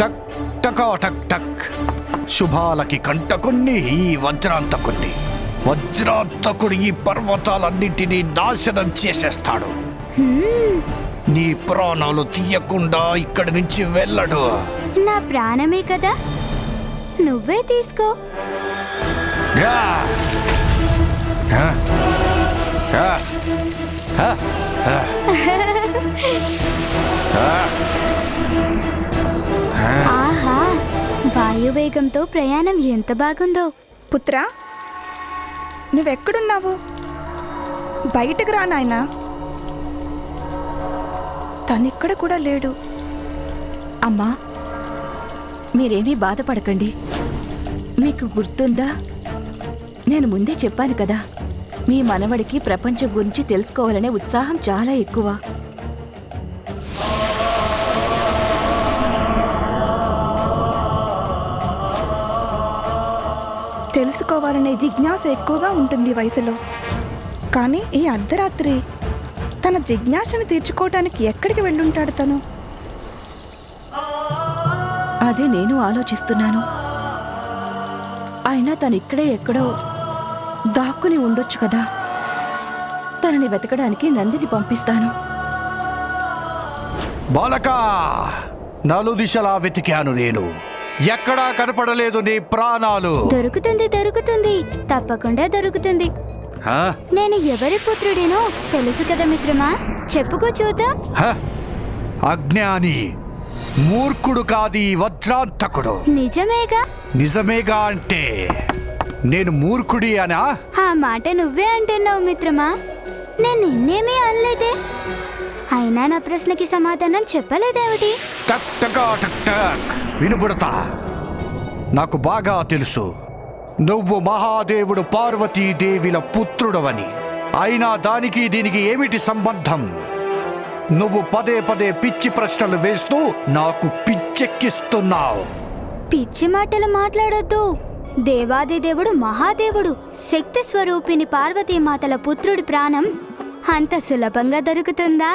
టక్ టకా టక్ టక్. శుభాలకి కంటకున్ని ఈ వజ్రాంతకుణ్ణి. వజ్రాంతకుడు ఈ పర్వతాలన్నింటినీ నాశనం చేసేస్తాడు. నీ ప్రాణాలు తీయకుండా ఇక్కడి నుంచి వెళ్ళడు. నా ప్రాణమే కదా, నువ్వే తీసుకో. ఆహా, వాయువేగంతో ప్రయాణం ఎంత బాగుందో. పుత్రా, నువ్వెక్కడున్నావు? బయటకు రా నాయనా. తనిక్కడ కూడా లేడు. అమ్మా, మీరేమీ బాధపడకండి. మీకు గుర్తుందా, నేను ముందే చెప్పాను కదా, మీ మనవడికి ప్రపంచం గురించి తెలుసుకోవాలనే ఉత్సాహం చాలా ఎక్కువ. తెలుసుకోవాలనే జిజ్ఞాస ఎక్కువగా ఉంటుంది వయసులో. కానీ ఈ అర్ధరాత్రి తన జిజ్ఞాసను తీర్చుకోవటానికి ఎక్కడికి వెళ్ళుంటాడు తను? అదే నేను ఆలోచిస్తున్నాను. అయినా తను ఇక్కడే ఎక్కడో దాక్కుని ఉండొచ్చు కదా. తనని వెతకడానికి నందిని పంపిస్తాను. బాలక, నలుదిశలా వెతికాను నేను, ఎక్కడా కనపడలేదు నీ ప్రాణాలు. దొరుకుతుంది, దొరుకుతుంది, తప్పకుండా దొరుకుతుంది. నేను ఎవరి పుత్రుడినో తెలుసు కదా మిత్రమా, చెప్పుకో చూద్దాం. అజ్ఞాని, మూర్ఖుడు కాది వజ్రాంతకుడు. నిజమేగా? నిజమేగా అంటే నేను మూర్ఖుడి అనా? ఆ మాట నువ్వే అంటున్నావు మిత్రమా, నేను నిన్నేమీ అనలేదే. అయినా నా ప్రశ్నకి సమాధానం చెప్పలేదేమిటి? టక్ టకా టక్ టక్ వినుబుడతా. నాకు బాగా తెలుసు నువ్వు మహాదేవుడు పార్వతీదేవిల పుత్రుడవని. అయినా దానికి దీనికి ఏమిటి సంబంధం? నువ్వు పదే పదే పిచ్చి ప్రశ్నలు వేస్తూ నాకు పిచ్చెక్కిస్తున్నావు. పిచ్చి మాటలు మాట్లాడొద్దు. దేవాది దేవుడు మహాదేవుడు శక్తి స్వరూపిణి పార్వతీమాతల పుత్రుడి ప్రాణం అంత సులభంగా దొరుకుతుందా?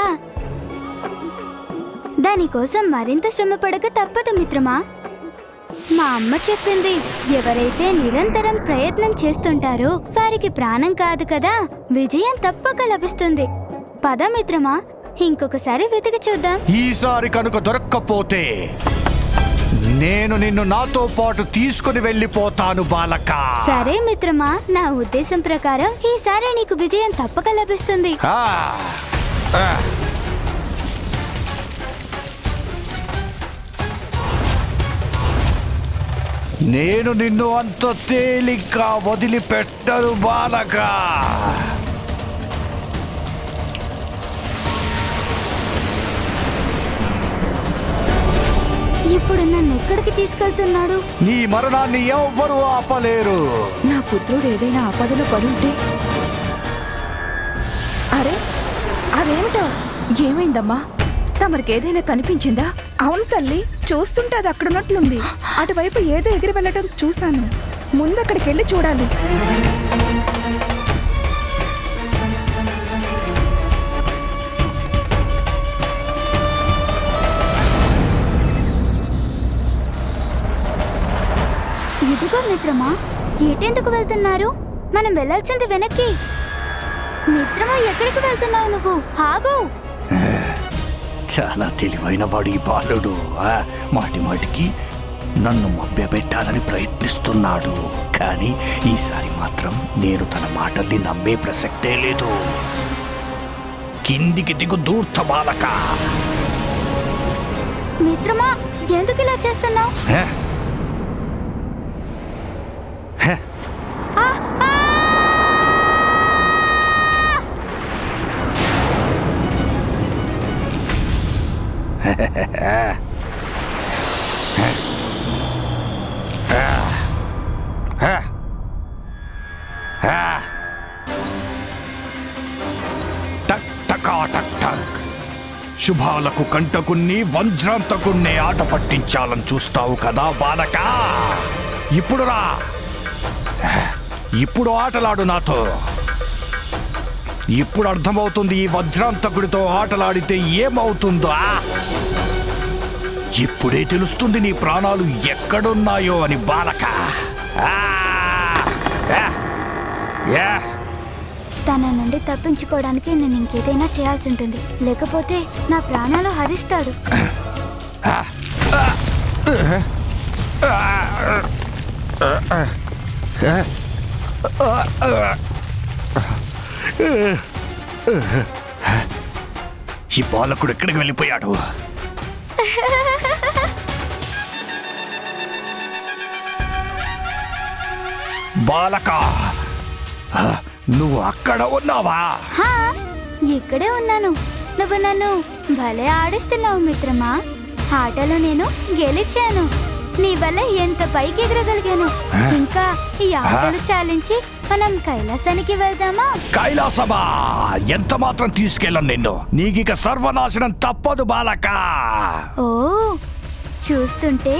దానికోసం మరింత శ్రమ పడక తప్పదు మిత్రమా. మా అమ్మ చెప్పింది, ఎవరైతే నిరంతరం ప్రయత్నం చేస్తుంటారో వారికి ప్రాణం కాదు కదా, విజయం తప్పక లభిస్తుంది. పద మిత్రమా, ఇంకొకసారి వెతికి చూద్దాం. ఈసారి కనుక దొరక్కపోతే నేను నిన్ను నాతో పాటు తీసుకుని వెళ్ళిపోతాను బాలక. సరే మిత్రమా, నా ఉద్దేశం ప్రకారం ఈసారి నీకు విజయం తప్పక లభిస్తుంది. నేను నిన్ను అంత తేలిగ్గా వదిలిపెట్టను బాలక. ఇప్పుడు నన్ను ఎక్కడికి తీసుకెళ్తున్నాడు? నీ మరణాన్ని ఎవ్వరూ ఆపలేరు. నా పుత్రుడు ఏదైనా ఆపదలో పడుంటే. అరే అదేమిటో? ఏమైందమ్మా? తమరికేదైనా కనిపించిందా? అవును తల్లి, చూస్తుంటే అది అక్కడున్నట్లుంది. అటువైపు ఏదో ఎగిరి వెళ్ళటం చూశాను. ముందు అక్కడికి వెళ్ళి చూడాలి. ఇదిగో మిత్రమా, ఎటెందుకు వెళ్తున్నారు? మనం వెళ్ళాల్సింది వెనక్కి. మిత్రమా, ఎక్కడికి వెళ్తున్నావు నువ్వు? ఆగు. చాలా తెలివైన వాడు ఈ బాలుడు. మాటి మాటికి నన్ను మభ్యపెట్టాలని ప్రయత్నిస్తున్నాడు. కానీ ఈసారి మాత్రం నేను తన మాటల్ని నమ్మే ప్రసక్తే లేదు. కిందికి దిగు దూర్త బాలక. మిత్రమా, ఎందుకు ఇలా చేస్తున్నావు? టక్ టకా టక్ టక్. శుభాలకు కంటకున్ని, వజ్రాంతకున్నే ఆట పట్టించాలని చూస్తావు కదా బాలక. ఇప్పుడు రా, ఇప్పుడు ఆటలాడు నాతో. ఇప్పుడు అర్థమవుతుంది ఈ వజ్రాంతకుడితో ఆటలాడితే ఏమవుతుందో. ఇప్పుడే తెలుస్తుంది నీ ప్రాణాలు ఎక్కడున్నాయో అని బాలక. తన నుండి తప్పించుకోవడానికి నేను ఇంకేదైనా చేయాల్సి ఉంటుంది, లేకపోతే నా ప్రాణాలు హరిస్తాడు. ఈ బాలకుడు ఎక్కడికి వెళ్ళిపోయాడు? బాలక, నువ్వు అక్కడ ఉన్నావా? హా, ఇక్కడే ఉన్నాను. నువ్వు నన్ను భలే ఆడిస్తున్నావు మిత్రమా. ఆటలో నేను గెలిచాను. నీ వల్ల ఎంత పైకి ఎగరగలిగాను. ఇంకా ఈ ఆటలు చాలించి మనం కైలాసానికి వెళ్దామా? కైలాసమా? ఎంత మాత్రం తీసుకెళ్ళను నిన్ను. నీకిక సర్వనాశనం తప్పదు బాలక. ఓ, చూస్తుంటే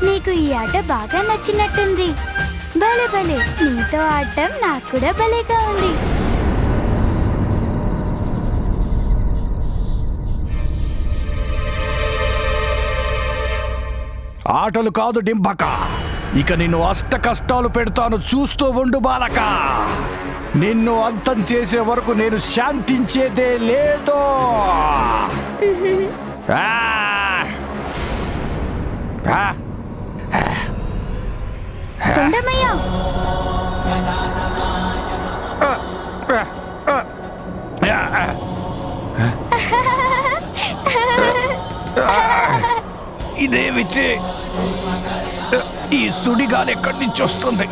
నీకు ఈ ఆట బాగా నచ్చినట్టుంది. భలే భలే, నీతో ఆడటం నాకు కూడా భలేగా ఉంది. ఆటలు కాదు డింబక. ఇక నిన్ను అష్ట కష్టాలు పెడతాను, చూస్తూ ఉండు బాలక. నిన్ను అంతం చేసే వరకు నేను శాంతించేదే లేదు. తొండమయ్య, ఇదేమిచ్చి ఈ సుడిగాలి ఎక్కడి నుంచి వస్తుంది?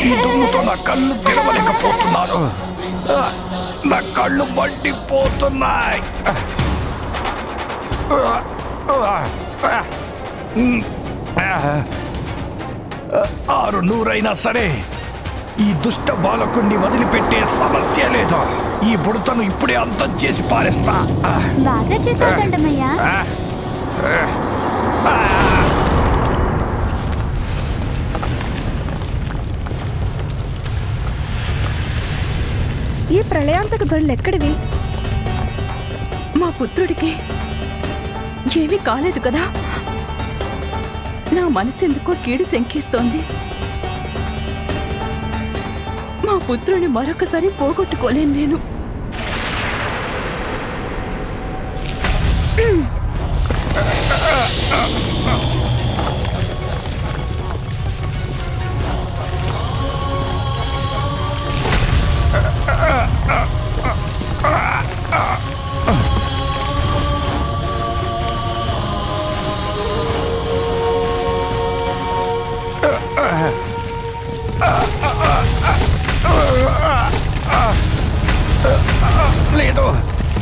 ఈ దుమ్ముతో నా కళ్ళు తెరవలేకపోతున్నాను. నా కళ్ళు మండిపోతున్నాయి. 600 సరే, ఈ దుష్ట బాలకుణ్ణి వదిలిపెట్టే సమస్య లేదు. ఈ బుడతను ఇప్పుడే అంతం చేసి పారేస్తా. బాగా చేసావు దండమయ్యా. ఈ ప్రళయాంతక ధ్వనులు ఎక్కడివి? మా పుత్రుడికి ఏమీ కాలేదు కదా. నా మనసెందుకో కీడు శంకిస్తోంది. మా పుత్రుని మరొకసారి పోగొట్టుకోలేను నేను. లేదు,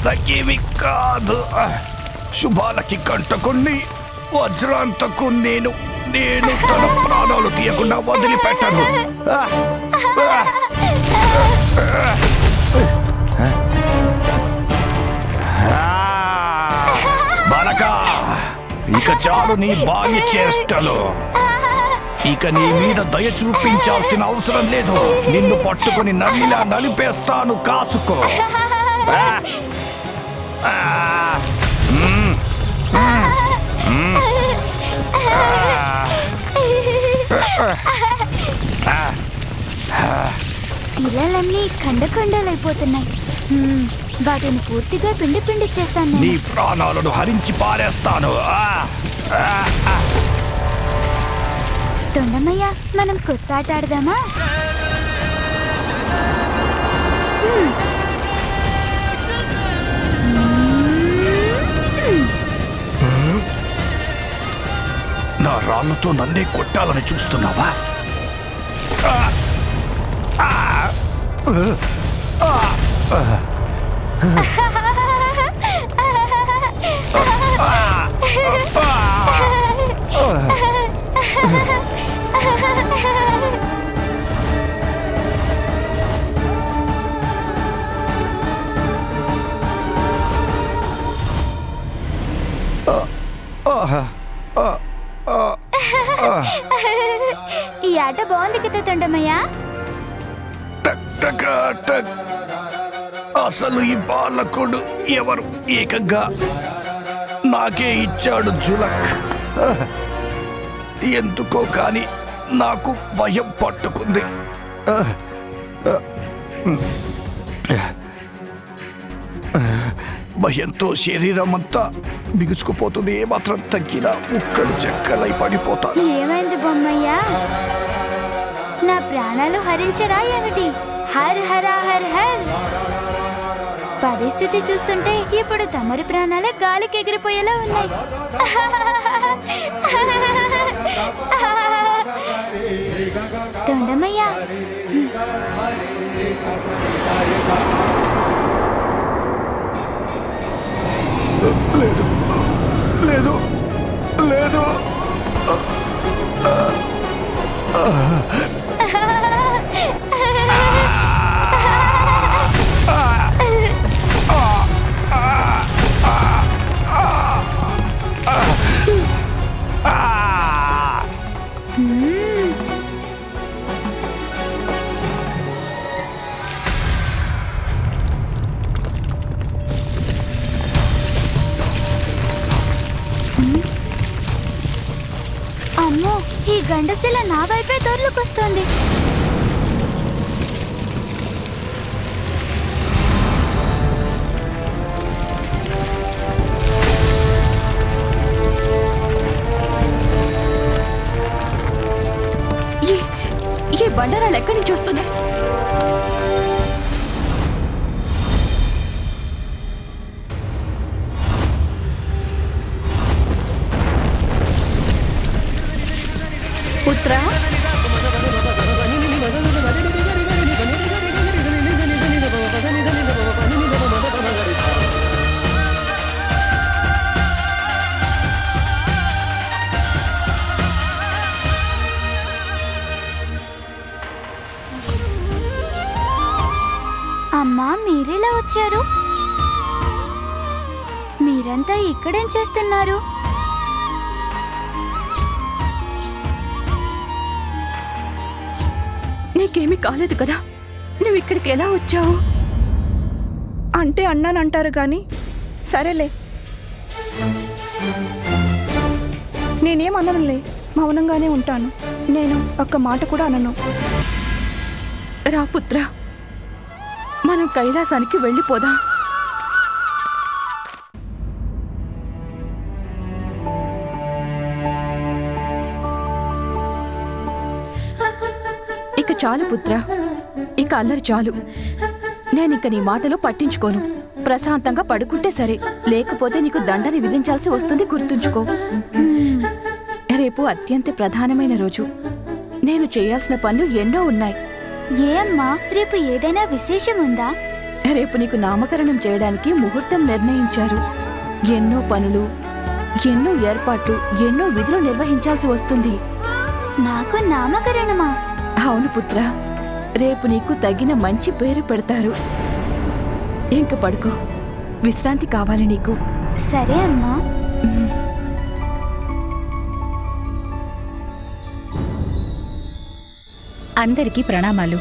నాకేమి కాదు. శుభాలకి కంటకుణ్ణి, వజ్రాంతకు నేను తన ప్రాణాలు తీయకుండా వదిలిపెట్టను. బాలక, ఇక చాలు నీ బాల్య చేష్టలు. ఇక నీ మీద దయ చూపించాల్సిన అవసరం లేదు. నిన్ను పట్టుకుని నల్లిలా నలిపేస్తాను, కాసుకో. శిలలన్నీ ఖండఖండాలైపోతున్నాయి. వాటిని పూర్తిగా పిండి పిండి చేస్తాను. నీ ప్రాణాలను హరించి పారేస్తాను. తొండమయ్య, మనం కొత్త ఆట ఆడదామా? నా రాళ్లతో నన్నే కొట్టాలని చూస్తున్నావా? ఈ ఆట బాగుంది కదా తొండమయ్య. అసలు ఈ బాలకుడు ఎవరు? ఏకంగా నాకే ఇచ్చాడు జులక్. ఎందుకో కాని నాకు భయం పట్టుకుంది. భయంతో శరీరం అంతా బిగుసుకుపోతుంది. ఏమాత్రం తగ్గినా ముక్కలు చెక్కలై పడిపోతాను. ఏమైంది బొమ్మయ్య? నా ప్రాణాలు హరించరా ఏమిటి? హర్ హరా హర్ హర్. పరిస్థితి చూస్తుంటే ఇప్పుడు తమరి ప్రాణాలే గాలికి ఎగిరిపోయేలా ఉన్నాయి. తొండమయ్య, లేదు లేదు లేదు. అమ్మో, ఈ గండశిల నా వైపే దొర్లుకొస్తుంది. ఈ బండరాలు ఎక్కడి నుంచి వస్తున్నాయి? పుత్రా, అమ్మా, మీరెలా వచ్చారు? మీరంతా ఇక్కడేం చేస్తున్నారు? నీకేమీ కాలేదు కదా? నువ్వు ఇక్కడికి ఎలా వచ్చావు? అంటే అన్నానంటారు కానీ సరేలే, నేనేమననులే, మౌనంగానే ఉంటాను. నేను ఒక్క మాట కూడా అనను. రా పుత్ర, మనం కైలాసానికి వెళ్ళిపోదాం. ఇక చాలు పుత్ర, ఇక అల్లరి చాలు. నేనింక నీ మాటలు పట్టించుకోను. ప్రశాంతంగా పడుకుంటే సరే, లేకపోతే నీకు దండని విధించాల్సి వస్తుంది, గుర్తుంచుకో. రేపు అత్యంత ప్రధానమైన రోజు. నేను చేయాల్సిన పనులు ఎన్నో ఉన్నాయి. ఏ అమ్మా, రేపు ఏదైనా విశేషం ఉందా? రేపు నీకు నామకరణం చేయడానికి ముహూర్తం నిర్ణయించారు. ఎన్నో పనులు, ఎన్నో ఏర్పాట్లు, ఎన్నో విధులు నిర్వహించాల్సి వస్తుంది. నాకు నామకరణమా? అవును పుత్ర, రేపు నీకు తగిన మంచి పేరు పెడతారు. ఇంక పడుకో, విశ్రాంతి కావాలి నీకు. సరే అమ్మా. అందరికీ ప్రణామాలు.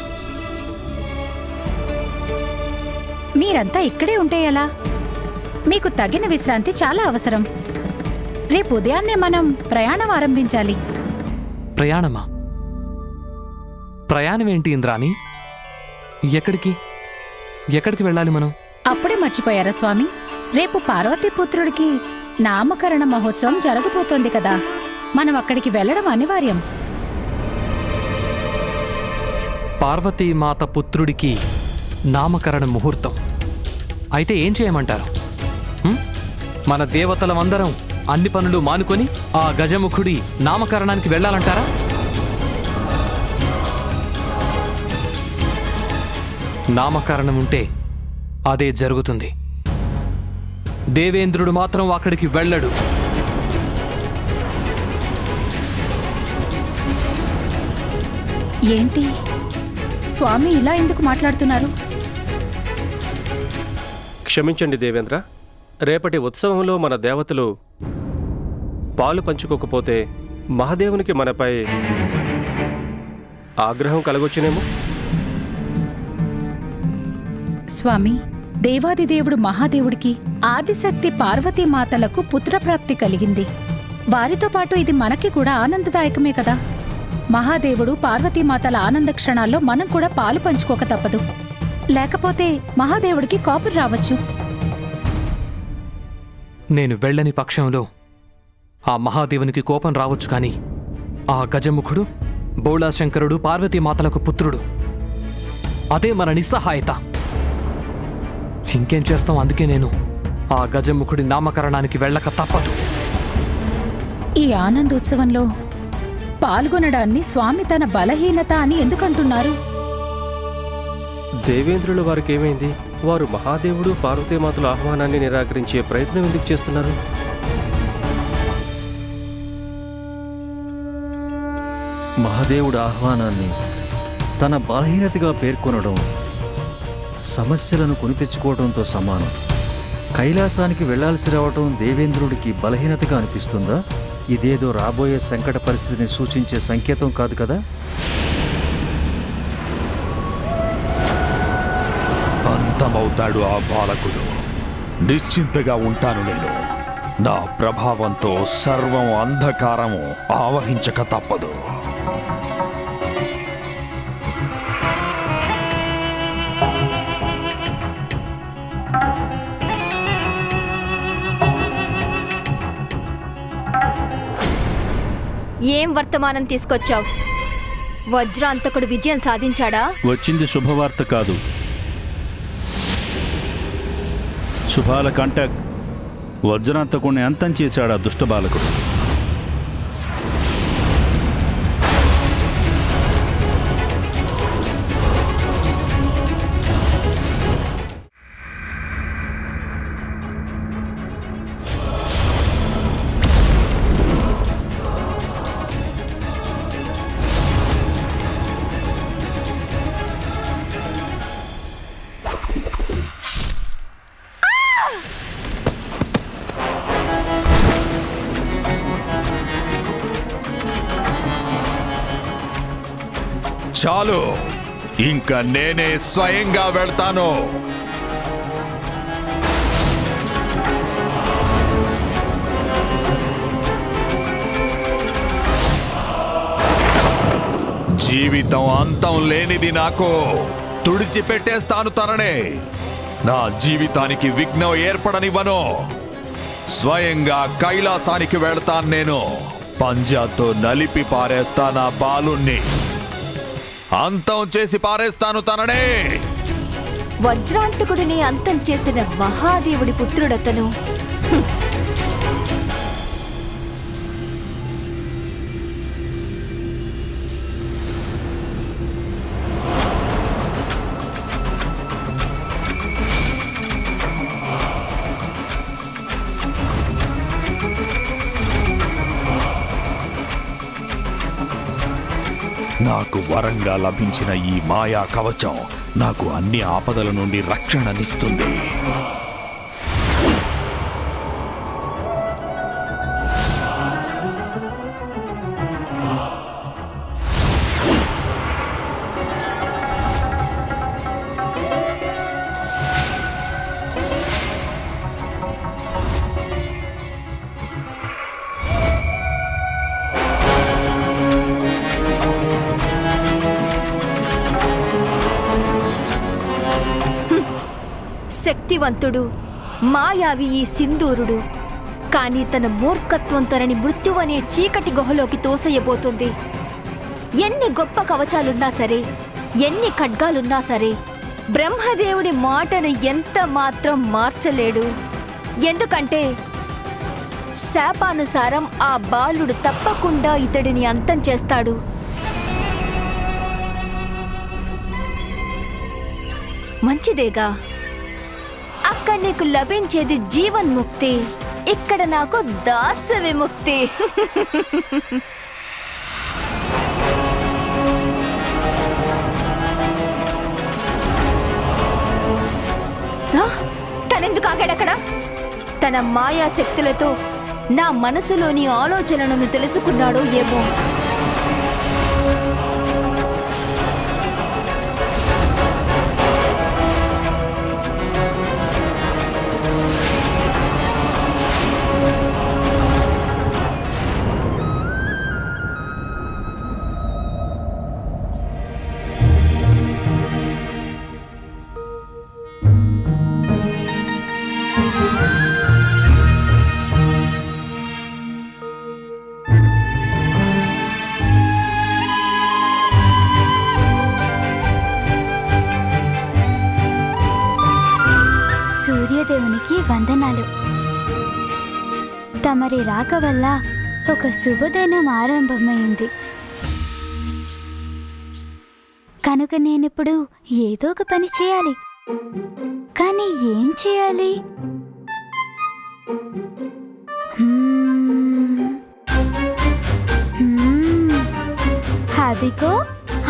మీరంతా ఇక్కడే ఉంటే ఎలా? మీకు తగిన విశ్రాంతి చాలా అవసరం. రేపు ఉదయాన్నే మనం ప్రయాణం ఆరంభించాలి. ప్రయాణమా? ప్రయాణం ఏంటి ఇంద్రాణి? ఎక్కడికి ఎక్కడికి వెళ్ళాలి మనం? అప్పుడే మర్చిపోయారా స్వామి? రేపు పార్వతీపుత్రుడికి నామకరణ మహోత్సవం జరగబోతోంది కదా, మనం అక్కడికి వెళ్ళడం అనివార్యం. పార్వతీమాత పుత్రుడికి నామకరణ ముహూర్తం అయితే ఏం చేయమంటారు? మన దేవతలమందరం అన్ని పనులు మానుకొని ఆ గజముఖుడి నామకరణానికి వెళ్ళాలంటారా? నామకరణం ఉంటే అదే జరుగుతుంది. దేవేంద్రుడు మాత్రం అక్కడికి వెళ్ళడు. ఏంటి స్వామి ఇలా ఎందుకు మాట్లాడుతున్నారు? క్షమించండి దేవేంద్ర, రేపటి ఉత్సవంలో మన దేవతలు పాలు పంచుకోకపోతే మహాదేవునికి మనపై ఆగ్రహం కలగొచ్చునేమో. స్వామి, దేవాదిదేవుడు మహాదేవుడికి ఆదిశక్తి పార్వతీమాతలకు పుత్రప్రాప్తి కలిగింది. వారితో పాటు ఇది మనకి కూడా ఆనందదాయకమే కదా. మహాదేవుడు పార్వతీమాతల ఆనంద క్షణాల్లో మనం కూడా పాలు పంచుకోక తప్పదు. లేకపోతే మహాదేవుడికి కోపం రావచ్చు. నేను వెళ్ళని పక్షంలో ఆ మహాదేవునికి కోపం రావచ్చు, కానీ ఆ గజముఖుడు బోళాశంకరుడు పార్వతీమాతలకు పుత్రుడు. అదే మన నిస్సహాయత. ఇంకేం చేస్తాం? అందుకే నేను ఆ గజముఖుడి నామకరణానికి వెళ్ళక తప్పదు. ఈ ఆనందోత్సవంలో పాల్గొనడాన్ని స్వామి తన బలహీనత అని ఎందుకంటున్నారు? దేవేంద్రుల వారికి ఏమైంది? వారు మహాదేవుడు పార్వతీమాతల ఆహ్వానాన్ని నిరాకరించే ప్రయత్నం ఎందుకు చేస్తున్నారు? మహాదేవుడి ఆహ్వానాన్ని తన బలహీనతగా పేర్కొనడం సమస్యలను కొని తెచ్చుకోవడంతో సమానం. కైలాసానికి వెళ్లాల్సి రావటం దేవేంద్రుడికి బలహీనతగా అనిపిస్తుందా? ఇదేదో రాబోయే సంకట పరిస్థితిని సూచించే సంకేతం కాదు కదా. అంతమవుతాడు ఆ బాలకుడు. నిశ్చింతగా ఉంటాను నేను. నా ప్రభావంతో సర్వం అంధకారము ఆవహించక తప్పదు. ఏం వర్తమానం తీసుకొచ్చావు? వజ్రాంతకుడు విజయం సాధించాడా? వచ్చింది శుభవార్త కాదు, శుభాల కంటక్. వజ్రాంతకుడిని అంతం చేశాడా దుష్టబాలకుడు. చాలు, ఇంకా నేనే స్వయంగా వెళ్తాను. జీవితం అంతం లేనిది. నాకు తుడిచిపెట్టేస్తాను తననే. నా జీవితానికి విఘ్నం ఏర్పడనివ్వను. స్వయంగా కైలాసానికి వెళ్తాను నేను. పంజాతో నలిపి పారేస్తాను ఆ బాలుణ్ణి. అంతం చేసి పారేస్తాను తననే. వజ్రాంతకుడిని అంతం చేసిన మహాదేవుడి పుత్రుడతను. నాకు వరంగా లభించిన ఈ మాయా కవచం నాకు అన్ని ఆపదల నుండి రక్షణనిస్తుంది. శక్తివంతుడు మాయావి ఈ సింధూరుడు. కానీ తన మూర్ఖత్వం తనని మృత్యువనే చీకటి గుహలోకి తోసేయబోతుంది. ఎన్ని గొప్ప కవచాలున్నా సరే, ఎన్ని ఖడ్గాలున్నా సరే, బ్రహ్మదేవుడి మాటను ఎంత మాత్రం మార్చలేడు. ఎందుకంటే శాపానుసారం ఆ బాలుడు తప్పకుండా ఇతడిని అంతం చేస్తాడు. మంచిదేగా, అక్కడ నీకు లభించేది జీవన్ముక్తి, ఇక్కడ నాకు దాస విముక్తి. తనెందుకు ఆగాడక్కడ? తన మాయాశక్తులతో నా మనసులోని ఆలోచనలను తెలుసుకున్నాడో ఏమో. సూర్యదేవునికి వందనాలు. తమరి రాక వల్ల ఒక శుభదినం ఆరంభమైంది. కనుక నేనిప్పుడు ఏదో ఒక పని చేయాలి. కానీ ఏం చేయాలి? అవిగో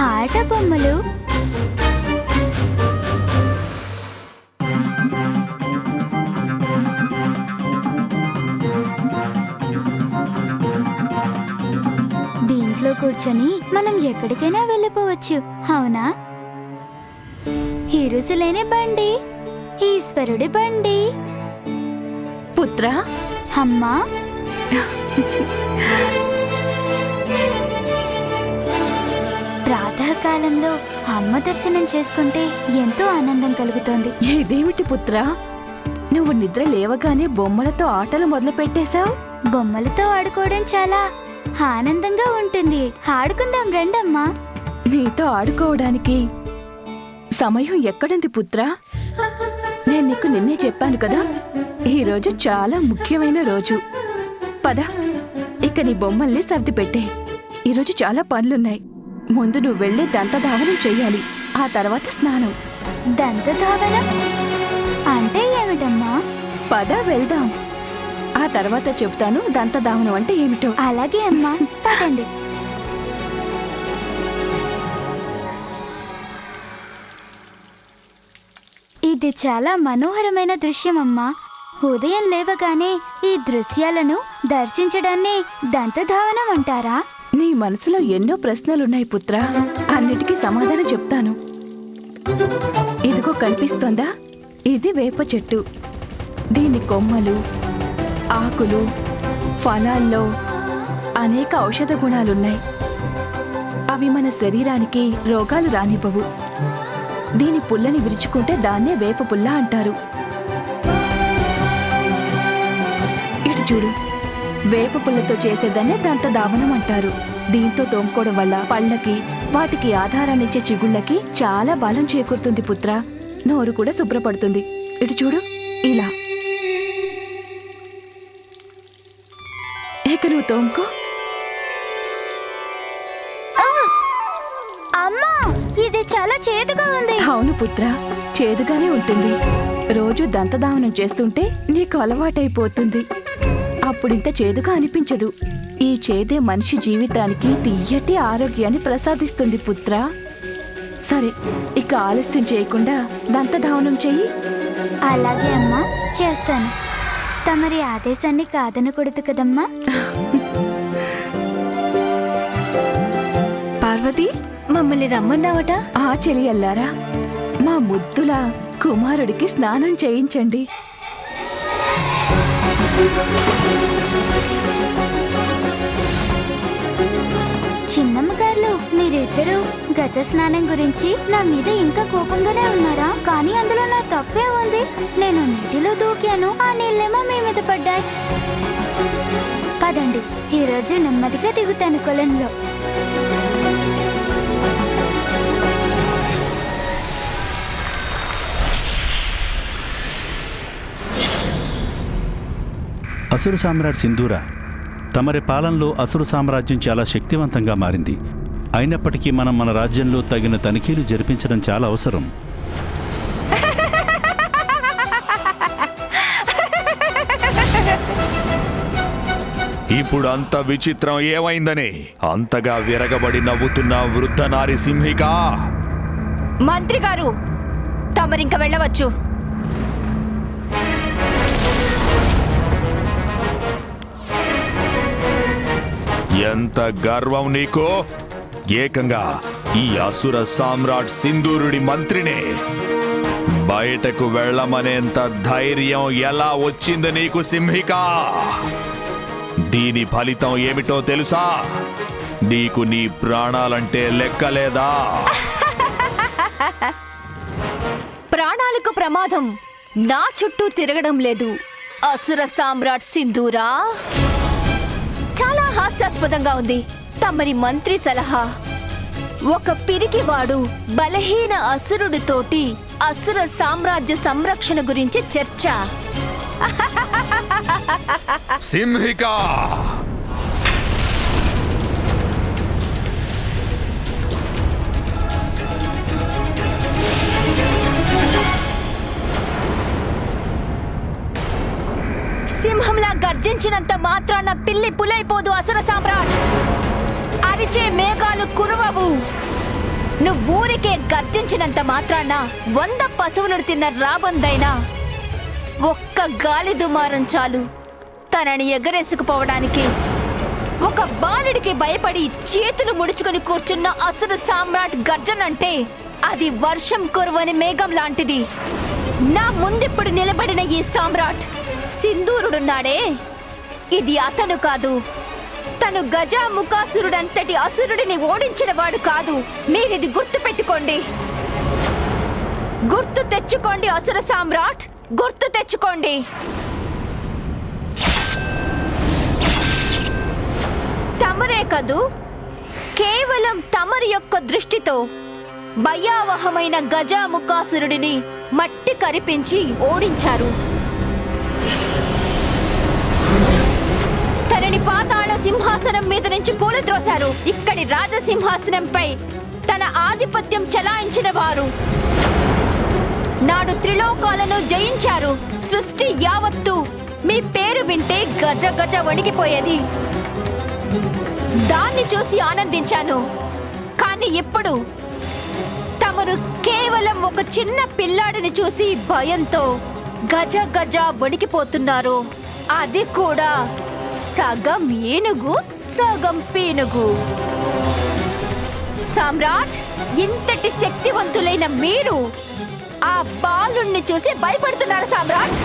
ఆట బొమ్మలు. దీంట్లో కూర్చొని మనం ఎక్కడికైనా వెళ్ళిపోవచ్చు, అవునా? ఇరుసులేని బండి, ఈశ్వరుడి బండి. పుత్రా, అమ్మా, ప్రాతకాలంలో అమ్మ దర్శనం చేసుకుంటే ఎంతో ఆనందం కలుగుతోంది. ఇదేమిటి పుత్రా, నువ్వు నిద్ర లేవగానే బొమ్మలతో ఆటలు మొదలు పెట్టేశావు? బొమ్మలతో ఆడుకోవడం చాలా ఆనందంగా ఉంటుంది. ఆడుకుందాం రండమ్మా. నీతో ఆడుకోవడానికి సమయం ఎక్కడుంది పుత్రా? నేను నీకు నిన్నే చెప్పాను కదా, ఈరోజు చాలా ముఖ్యమైన రోజు. పద, ఇక నీ బొమ్మల్ని సర్ది పెట్టే. ఈరోజు చాలా పనులున్నాయి. ముందు నువ్వు వెళ్ళి దంతధావనం చెయ్యాలి, ఆ తర్వాత స్నానం. దంతధావనం అంటే ఏమిటమ్మా? పద వెళ్దాం, ఆ తర్వాత చెప్తాను దంతధావనం అంటే ఏమిటో. అలాగే అమ్మా, పదండి. ఇది చాలా మనోహరమైన దృశ్యం అమ్మా. ఉదయం లేవగానే ఈ దృశ్యాలను దర్శించడాన్ని దంతధావనం అంటారా? నీ మనసులో ఎన్నో ప్రశ్నలున్నాయి పుత్రా, అన్నిటికీ సమాధానం చెప్తాను. ఇదిగో కనిపిస్తోందా, ఇది వేప చెట్టు. దీని కొమ్మలు, ఆకులు, ఫలాల్లో అనేక ఔషధ గుణాలున్నాయి. అవి మన శరీరానికి రోగాలు రానివ్వవు. దీని పుల్లని విరుచుకుంటే దాన్నే వేప పుల్ల అంటారు. ఇటు చూడు, వేప పుల్లతో చేసేదాన్నే దంతధావనం అంటారు. దీంతో తోముకోవడం వల్ల పళ్ళకి, వాటికి ఆధారాన్నిచ్చే చిగుళ్ళకి చాలా బలం చేకూరుతుంది పుత్ర. నోరు కూడా శుభ్రపడుతుంది. ఇటు చూడు, ఇలా. ఇక నువ్వు తోముకో. అమ్మా, ఇది చాలా చేదుగా ఉంది. అవును పుత్ర, చేదుగానే ఉంటుంది. రోజు దంతధావనం చేస్తుంటే నీకు అలవాటైపోతుంది. అప్పుడింత చేదుగా అనిపించదు. ఈ చేదే మనిషి జీవితానికి తియ్యటి ఆరోగ్యాన్ని ప్రసాదిస్తుంది పుత్రా. సరే, ఇక ఆలస్యం చేయకుండా దంతధావనం చెయ్యి. అలాగే అమ్మా, చేస్తాను. తమరి ఆదేశాన్ని కాదనకూడదు కదమ్మా. పార్వతి, మమ్మల్ని రమ్మన్నావట? ఆ చెలియల్లారా, మా ముద్దుల కుమారుడికి స్నానం చేయించండి. చిన్నమ్మగారు, మీరిద్దరూ గత స్నానం గురించి నా మీద ఇంకా కోపంగానే ఉన్నారా? కానీ అందులో నా తప్పే ఉంది. నేను నీటిలో దూకాను, ఆ నీళ్ళేమో మీ మీద పడ్డాయి. పదండి, ఈరోజు నెమ్మదిగా దిగుతాను కొలంలో. అసురు సామ్రాట్ సింధూర, తమరి పాలనలో అసురు సామ్రాజ్యం చాలా శక్తివంతంగా మారింది. అయినప్పటికీ మనం మన రాజ్యంలో తగిన తనిఖీలు జరిపించడం చాలా అవసరం. ఇప్పుడు అంత విచిత్రం ఏమైందని అంతగా విరగబడి నవ్వుతున్న వృద్ధ నారి సింహిక. మంత్రి గారు, తమరింక వెళ్ళవచ్చు. ఎంత గర్వం నీకు! ఏకంగా ఈ అసుర సామ్రాట్ సింధూరుడి మంత్రినే బయటకు వెళ్ళమనేంత ధైర్యం ఎలా వచ్చింది నీకు సింహిక? దీని ఫలితం ఏమిటో తెలుసా? నీకు నీ ప్రాణాలంటే లెక్కలేదా? ప్రాణాలకు ప్రమాదం నా చుట్టూ తిరగడం లేదు అసుర సామ్రాట్ సింధూరా. చాలా హాస్యాస్పదంగా ఉంది తమరి మంత్రి సలహా. ఒక పిరికివాడు బలహీన అసురుడితోటి అసుర సామ్రాజ్య సంరక్షణ గురించి చర్చ. సింహిక, సింహంలా గర్జించినంత మాత్రాన పిల్లి పులైపోదు అసుర సామ్రాట్. అరిచే మేఘాలు కురవవు. నువ్వూరికే గర్జించినంత మాత్రాన 100 పశువులను తిన్న రాబందైనా ఒక్క గాలి దుమారం చాలు తనని ఎగరేసుకుపోవడానికి. ఒక బాలుడికి భయపడి చేతులు ముడుచుకొని కూర్చున్న అసుర సామ్రాట్ గర్జనంటే అది వర్షం కురవని మేఘం లాంటిది. నా ముందిప్పుడు నిలబడిన ఈ సామ్రాట్ సింధూరుడున్నాడే, ఇది అతను కాదు. తను గజాముఖాసురుడంతటి అసురుడిని ఓడించిన వాడు కాదు. మీరిది గుర్తు పెట్టుకోండి. గుర్తు తెచ్చుకోండి అసుర సామ్రాట్, గుర్తు తెచ్చుకోండి. తమరే కదూ కేవలం తమరి యొక్క దృష్టితో భయావహమైన గజాముఖాసురుడిని మట్టి కరిపించి ఓడించారు. తనని పాతాళ సింహాసనం మీద నుంచి కూలద్రోశారు. ఇక్కడి రాజసింహాసనంపై తన ఆధిపత్యం చెలాయించిన వారు. నాడు త్రిలోకాలను జయించారు. సృష్టి యావత్తు మీ పేరు వింటే గజ గజ వణికిపోయేది. దాన్ని చూసి ఆనందించాను. కానీ ఇప్పుడు తమరు కేవలం ఒక చిన్న పిల్లాడిని చూసి భయంతో గజ గజ వణికిపోతున్నారు. అది కూడా సగం ఏనుగు సగం పీనుగు. సామ్రాట్, ఇంతటి శక్తివంతులైన మీరు ఆ బాలుణ్ణి చూసి భయపడుతున్నారు సామ్రాట్.